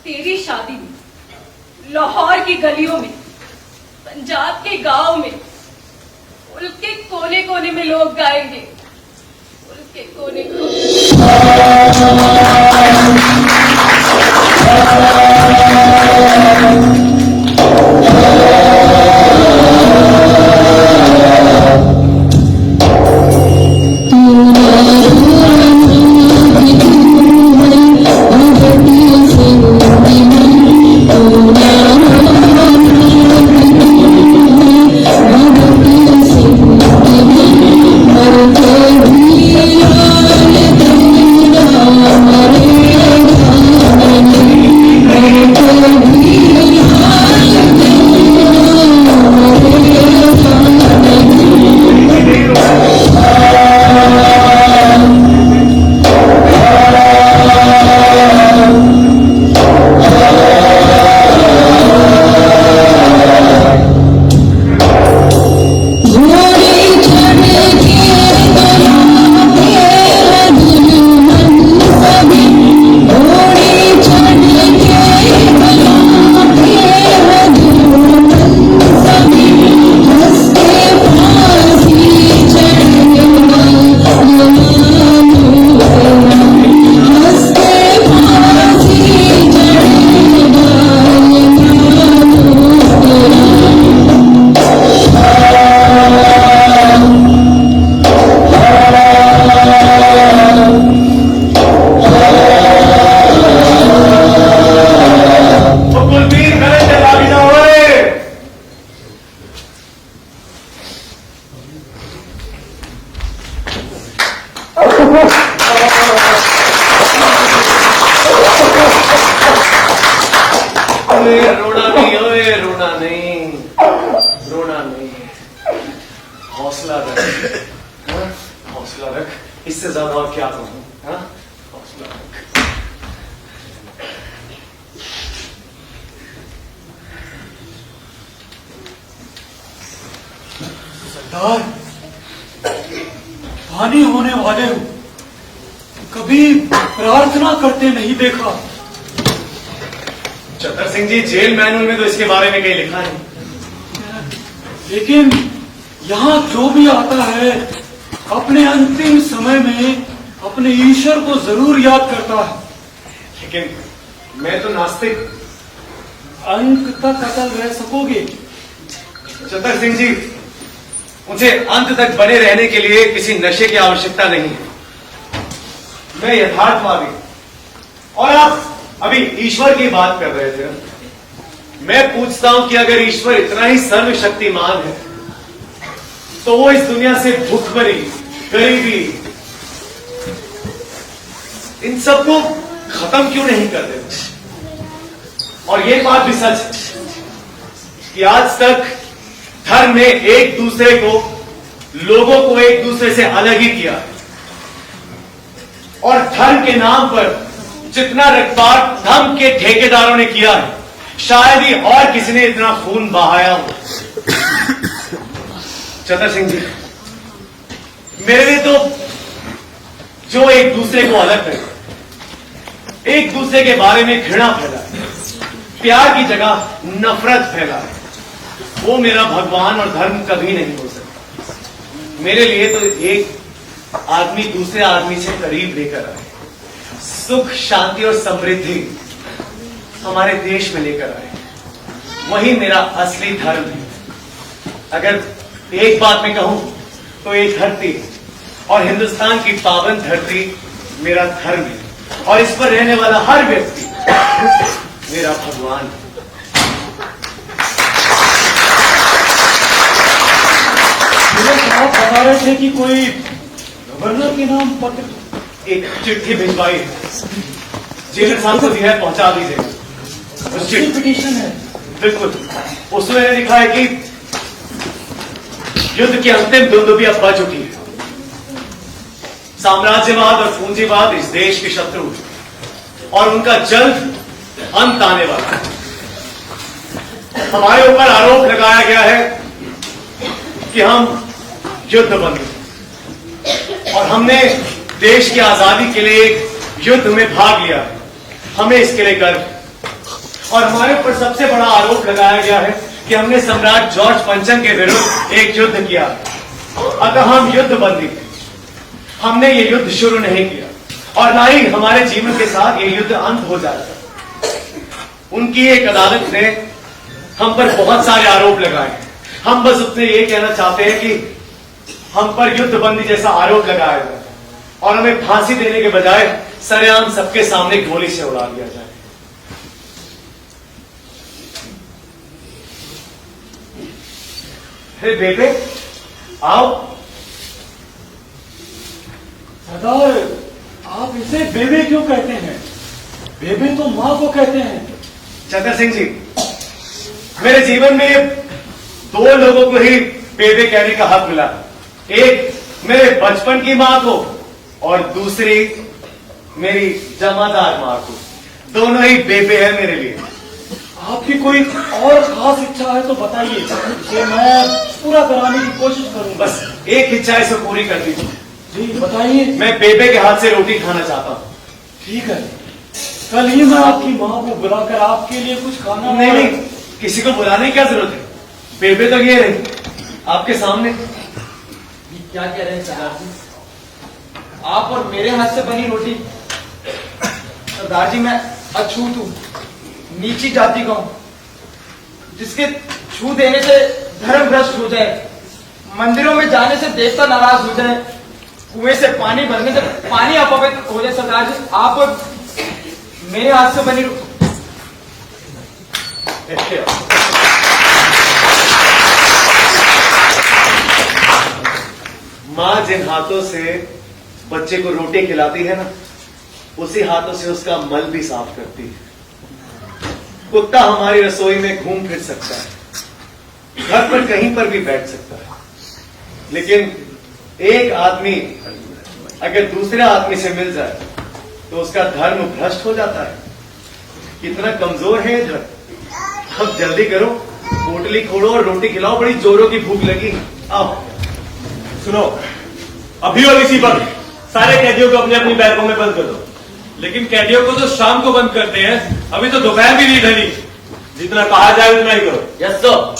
तेरी शादी में लाहौर की गलियों में, पंजाब के गांव में, मुल्क के कोने कोने में लोग गाएंगे। मुल्क के कोने ओए रोना नहीं, रोना नहीं। हौसला रख, हाँ? हौसला रख, इससे ज्यादा और क्या कहूं, हाँ? हौसला रख। सरदार, हानि होने वाले हो, कभी प्रार्थना करते नहीं देखा। चतर सिंह जी, जेल मैनुअल में तो इसके बारे में कहीं लिखा है, लेकिन यहाँ जो भी आता है अपने अंतिम समय में अपने ईश्वर को जरूर याद करता है। लेकिन मैं तो नास्तिक। अंत तक अटल रह सकोगे? चतर सिंह जी, मुझे अंत तक बने रहने के लिए किसी नशे की आवश्यकता नहीं है। मैं यथार्थवादी। और आप अभी ईश्वर की बात कर रहे थे। मैं पूछता हूं कि अगर ईश्वर इतना ही सर्वशक्तिमान है तो वो इस दुनिया से भूखमरी, गरीबी, इन सबको खत्म क्यों नहीं कर देते? और ये बात भी सच है कि आज तक धर्म ने एक दूसरे को, लोगों को एक दूसरे से अलग ही किया। और धर्म के नाम पर जितना रक्तपात धर्म के ठेकेदारों ने किया है, शायद ही और किसी ने इतना खून बहाया हो। चतर सिंह जी, मेरे लिए तो जो एक दूसरे को अलग करे, एक दूसरे के बारे में घृणा फैलाए, प्यार की जगह नफरत फैलाए, वो मेरा भगवान और धर्म कभी नहीं हो सकता। मेरे लिए तो एक आदमी दूसरे आदमी से करीब लेकर आए, सुख, शांति और समृद्धि हमारे देश में लेकर आए, वही मेरा असली धर्म है। अगर एक बात मैं कहूं तो ये धरती और हिंदुस्तान की पावन धरती मेरा धर्म है, और इस पर रहने वाला हर व्यक्ति मेरा भगवान है। आप बता रहे थे कि कोई गवर्नर के नाम पत्र, एक चिट्ठी भिजवाई है, जेलर साहब को दिया है, पहुंचा दीजिएगा। उस पिटीशन है। बिल्कुल, उसमें मैंने लिखा है कि युद्ध की अंतिम दुंदुभी अब बज चुकी है। साम्राज्यवाद और पूंजीवाद इस देश के शत्रु हैं और उनका जल्द अंत आने वाला है। हमारे ऊपर आरोप लगाया गया है कि हम युद्धबंदी, और हमने देश की आजादी के लिए एक युद्ध में भाग लिया है। हमें इसके लिए गर्व है। और हमारे ऊपर सबसे बड़ा आरोप लगाया गया है कि हमने सम्राट जॉर्ज पंचम के विरुद्ध एक युद्ध किया। अतः हम युद्धबंदी, हमने ये युद्ध शुरू नहीं किया, और ना ही हमारे जीवन के साथ ये युद्ध अंत हो जाएगा। उनकी एक अदालत ने हम पर बहुत सारे आरोप लगाए। हम बस उतने ये कहना चाहते हैं कि हम पर युद्धबंदी जैसा आरोप लगाया जाए और हमें फांसी देने के बजाय सरेआम सबके सामने गोली से उड़ा दिया जाए। हे बेटे, आओ। सरदार, आप इसे बेबे क्यों कहते हैं? बेबे तो माँ को कहते हैं। चतर सिंह जी, मेरे जीवन में दो लोगों को ही बेबे कहने का हक मिला। एक मेरे बचपन की माँ को और दूसरी मेरी जमादार माँ को। दोनों ही बेबे है मेरे लिए। आपकी कोई और खास इच्छा है तो बताइए, कि मैं पूरा कराने की कोशिश करूंगा। बस एक इच्छा इसे पूरी कर दीजिए। जी बताइए। मैं बेबे के हाथ से रोटी खाना चाहता हूँ। ठीक है, कल ही मैं आपकी माँ को बुलाकर आपके लिए कुछ खाना। नहीं नहीं, किसी को बुलाने की क्या जरूरत है? बेबे तो ये रही आपके सामने। क्या कह रहे हैं सरदार जी? आप और मेरे हाथ से बनी रोटी? सरदार जी, मैं अछूत हूँ, नीची जाति का हूँ, जिसके छू देने से धर्म भ्रष्ट हो जाए, मंदिरों में जाने से देवता नाराज हो जाए, कुएं से पानी भरने से पानी अपवित्र हो जाए। सरदार जी, आप और मेरे हाथ से बनी माँ जिन हाथों से बच्चे को रोटी खिलाती है ना, उसी हाथों से उसका मल भी साफ करती है। कुत्ता हमारी रसोई में घूम फिर सकता है, घर पर कहीं पर भी बैठ सकता है, लेकिन एक आदमी अगर दूसरे आदमी से मिल जाए तो उसका धर्म भ्रष्ट हो जाता है। कितना कमजोर है ये धर्म। अब जल्दी करो, पोटली खोलो और रोटी खिलाओ, बड़ी जोरों की भूख लगी। आओ। सुनो, अभी और इसी पर सारे कैदियों को अपनी अपनी बैरकों में बंद कर दो। लेकिन कैदियों को तो शाम को बंद करते हैं, अभी तो दोपहर भी नहीं ढली। जितना कहा जाए उतना ही करो। Yes sir.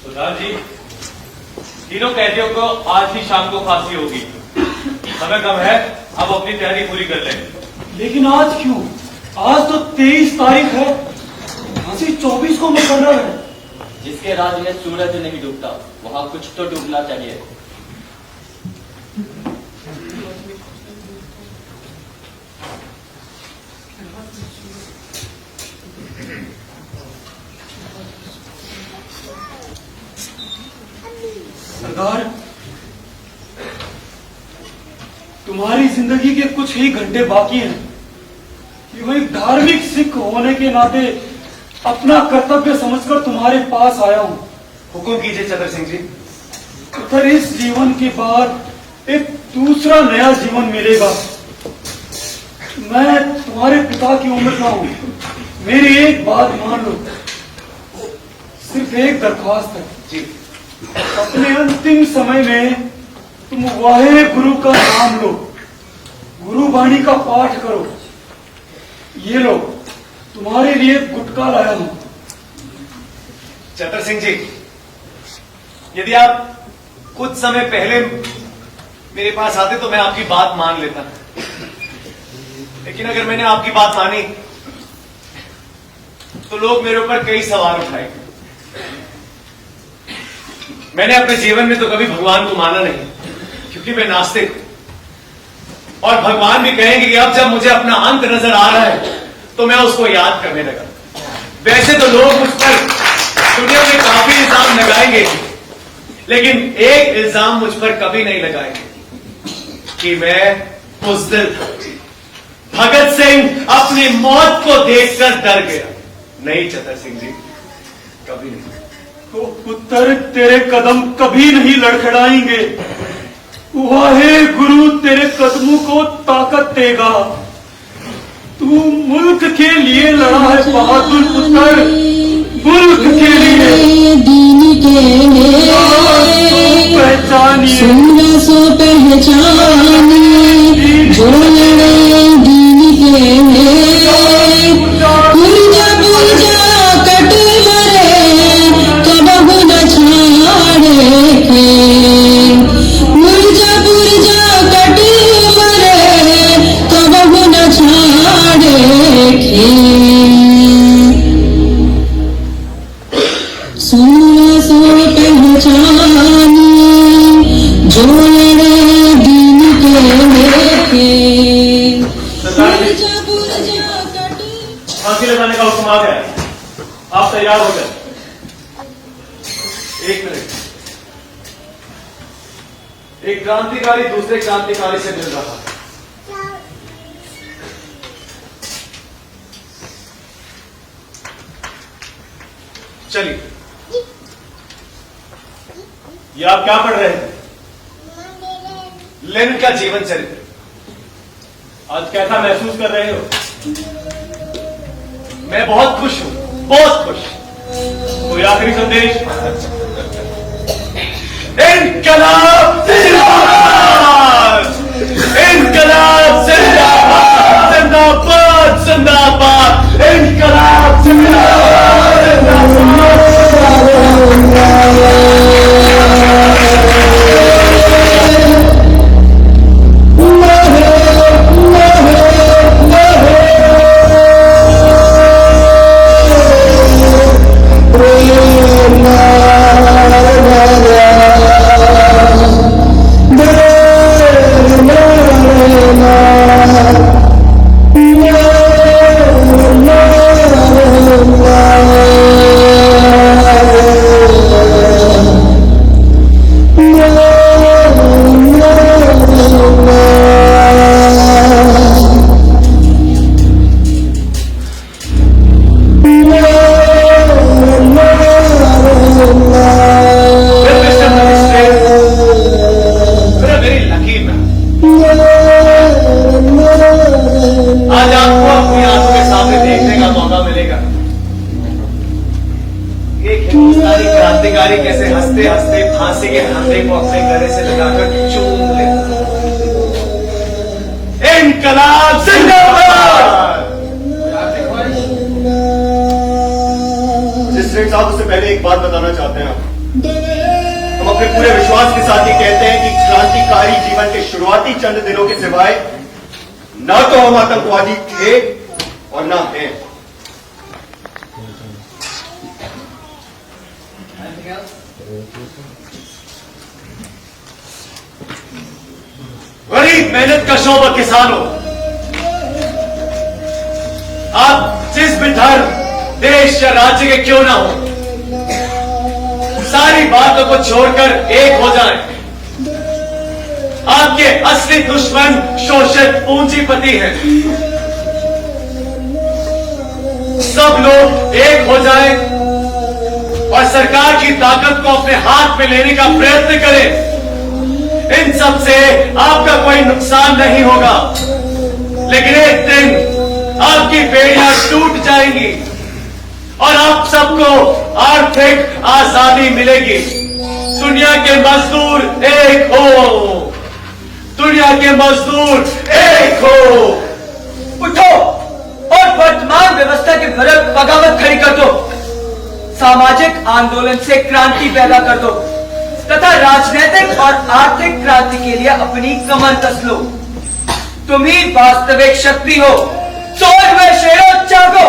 सुल्तान जी, तीनों कैदियों को आज ही शाम को फांसी होगी। समय कम है, अब अपनी तैयारी पूरी कर लें। लेकिन आज क्यों? आज तो 23 तारीख है, फांसी 24 को मुकर्रर है। जिसके राज्य में सूरज नहीं डूबता वहां कुछ तो डूबना चाहिए। सरदार, तुम्हारी जिंदगी के कुछ ही घंटे बाकी हैं। केवल एक धार्मिक सिख होने के नाते अपना कर्तव्य समझकर तुम्हारे पास आया हूं। हुक्म कीजिए चतर सिंह जी। फिर इस जीवन के बाद एक दूसरा नया जीवन मिलेगा। मैं तुम्हारे पिता की उम्र का हूं, मेरी एक बात मान लो। सिर्फ एक दरख्वास्त है जी। अपने अंतिम समय में तुम वाहे गुरु का नाम लो, गुरुवाणी का पाठ करो। ये लो, तुम्हारे लिए गुटका लाया हूं। चतर सिंह जी, यदि आप कुछ समय पहले मेरे पास आते तो मैं आपकी बात मान लेता, लेकिन अगर मैंने आपकी बात मानी तो लोग मेरे ऊपर कई सवाल उठाएंगे। मैंने अपने जीवन में तो कभी भगवान को माना नहीं, क्योंकि मैं नास्तिक हूं। और भगवान भी कहेंगे कि अब जब मुझे अपना अंत नजर आ रहा है तो मैं उसको याद करने लगा। वैसे तो लोग मुझ पर दुनिया में काफी इल्जाम लगाएंगे, लेकिन एक इल्जाम मुझ पर कभी नहीं लगाएंगे कि मैं बुज़दिल था। भगत सिंह अपनी मौत को देखकर डर गया। नहीं चतर सिंह जी, कभी नहीं। तो पुत्र, तेरे कदम कभी नहीं लड़खड़ाएंगे। वाहे गुरु तेरे कदमों को ताकत देगा। तू मुल्क के लिए लड़ा है बहादुर पुत्र, मुल्क के लिए। दीन के पहचानिए, सो पहचानी, जो लड़े दीन के पुरजा पुरजा कट मरे कबहु न छाड़े के। पुरजा पुरजा कट मरे कबहु न छाड़े के। सुन सो पहचानी, जो लड़े दीन के। पुरजा पुरजा कट फांसी लगाने का हुक्म आ गया है। आप तैयार हो जाए। एक मिनट। एक क्रांतिकारी दूसरे क्रांतिकारी से मिल रहा है। चलिए। ये आप क्या पढ़ रहे हैं? लेनिन का जीवन चरित्र। आज कैसा महसूस कर रहे हो? मैं बहुत खुश हूं, बहुत खुश। कोई आखिरी संदेश? इनकलाब जिंदाबाद! इनकलाब जिंदाबाद! जिंदाबाद जिंदाबाद! इनकलाब जिंदाबाद! से लगाकर चूम लेता। इनकलाब जिंदाबाद। मजिस्ट्रेट साहब, उससे पहले एक बात बताना चाहते हैं। हम अपने पूरे विश्वास के साथ ही कहते हैं कि क्रांतिकारी जीवन के शुरुआती चंद दिनों के सिवाय न तो हम आतंकवादी थे और न हैं। गरीब मेहनत कशों व किसानों, आप जिस भी धर्म, देश या राज्य के क्यों ना हो, सारी बातों को छोड़कर एक हो जाएं। आपके असली दुश्मन शोषित पूंजीपति हैं। सब लोग एक हो जाएं और सरकार की ताकत को अपने हाथ में लेने का प्रयत्न करें। इन सब से आपका कोई नुकसान नहीं होगा, लेकिन एक दिन आपकी बेड़ियां टूट जाएंगी और आप सबको आर्थिक आजादी मिलेगी। दुनिया के मजदूर एक हो, दुनिया के मजदूर एक हो। उठो और वर्तमान व्यवस्था के विरुद्ध बगावत खड़ी कर दो। सामाजिक आंदोलन से क्रांति पैदा कर दो तथा राजनीतिक और आर्थिक क्रांति के लिए अपनी कमर कस लो। तुम ही वास्तविक शक्ति हो। चोर व शेरों जागो,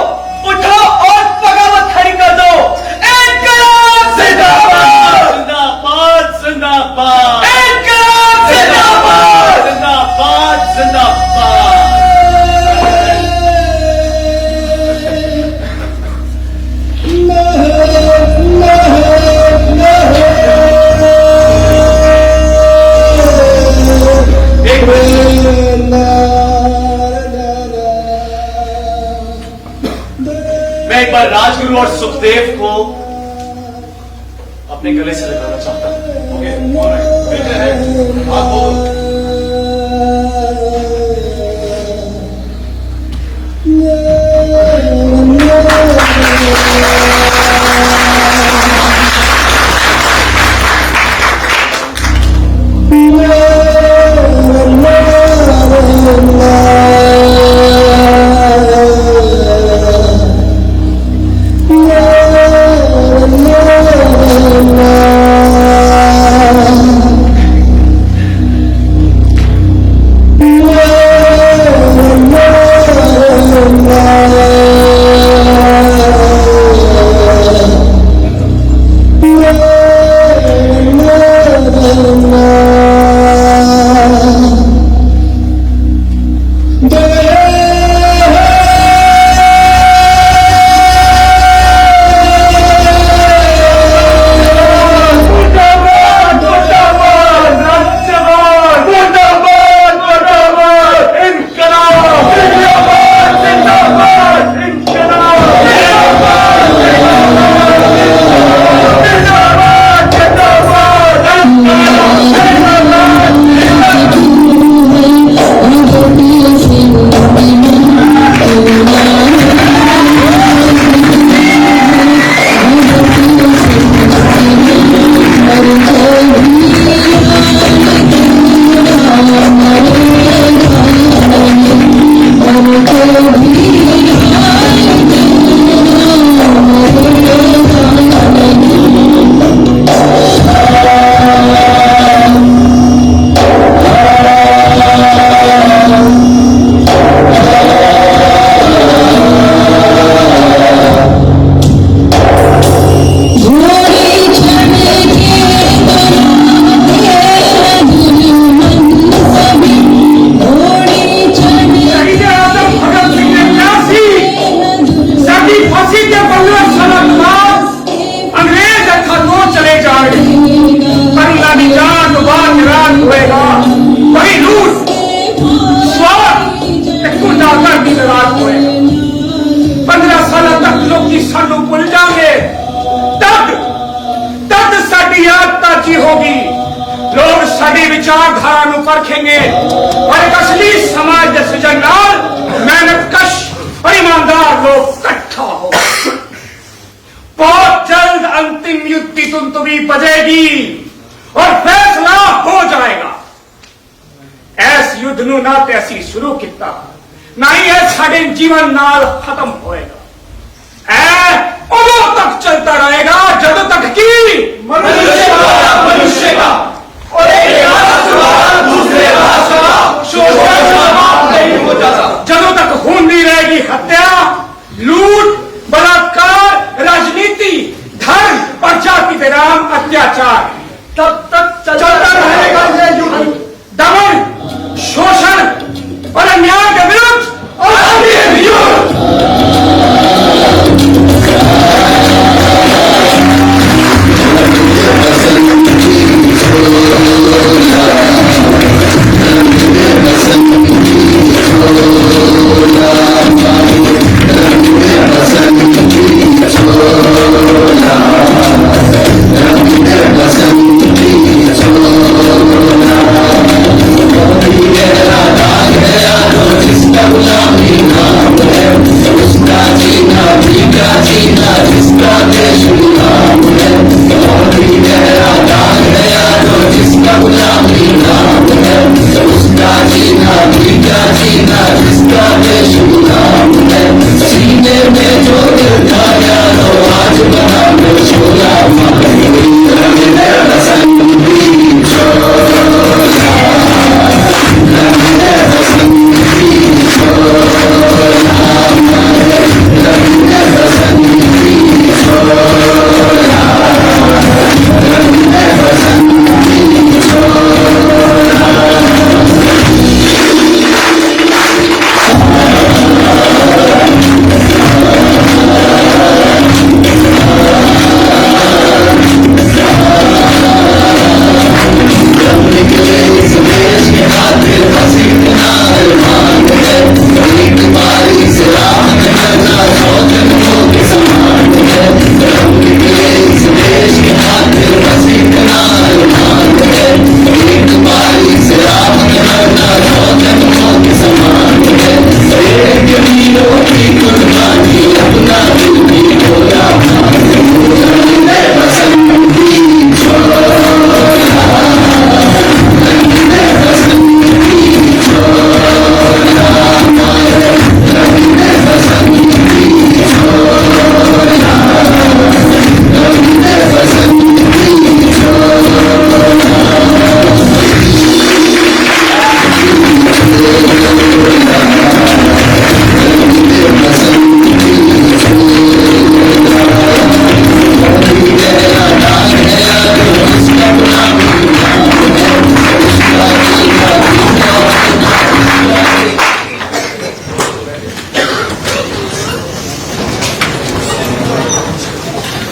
उठो और बगावत खड़ी कर दो। इनकलाब जिंदाबाद, जिंदाबाद, जिंदाबाद, इनकलाब जिंदाबाद, जिंदाबाद, जिंदाबाद। एक मिनट, मैं एक बार राजगुरु और सुखदेव को अपने गले से लगाना चाहता हूं। ओके, ऑलराइट, मिलते हैं। आप बोलो। विचारधारा में परखेंगे और एक असली समाज के सृजन नाल मेहनतकश और ईमानदार लोग इकट्ठा हो। बहुत जल्द अंतिम युद्ध की धुन भी बजेगी और फैसला हो जाएगा। ऐस युद्ध ਨੂੰ ਨਾ ਤੇ ਅਸੀਂ ਸ਼ੁਰੂ ਕੀਤਾ ਨਾ ਹੀ ਇਹ ਸਾਡੇ ਜੀਵਨ ਨਾਲ ਖਤਮ ਹੋਏਗਾ। ऐ उदों तक चलता रहेगा जब तक कि मनुष्य का और एक राष्ट्र द्वारा दूसरे राष्ट्र का शोषण समाप्त नहीं हो जाता। जब तक होती रहेगी हत्या, लूट, बलात्कार, राजनीति, धर्म और जाति के नाम अत्याचार, तब तक चलता रहेगा ये युद्ध। दमन, शोषण और अन्याय के विरुद्ध और युद्ध।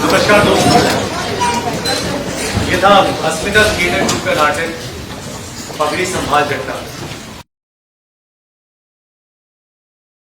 नमस्कार दोस्तों, ये था अस्मिता थिएटर ग्रुप का नाटक पगड़ी संभाल जट्टा।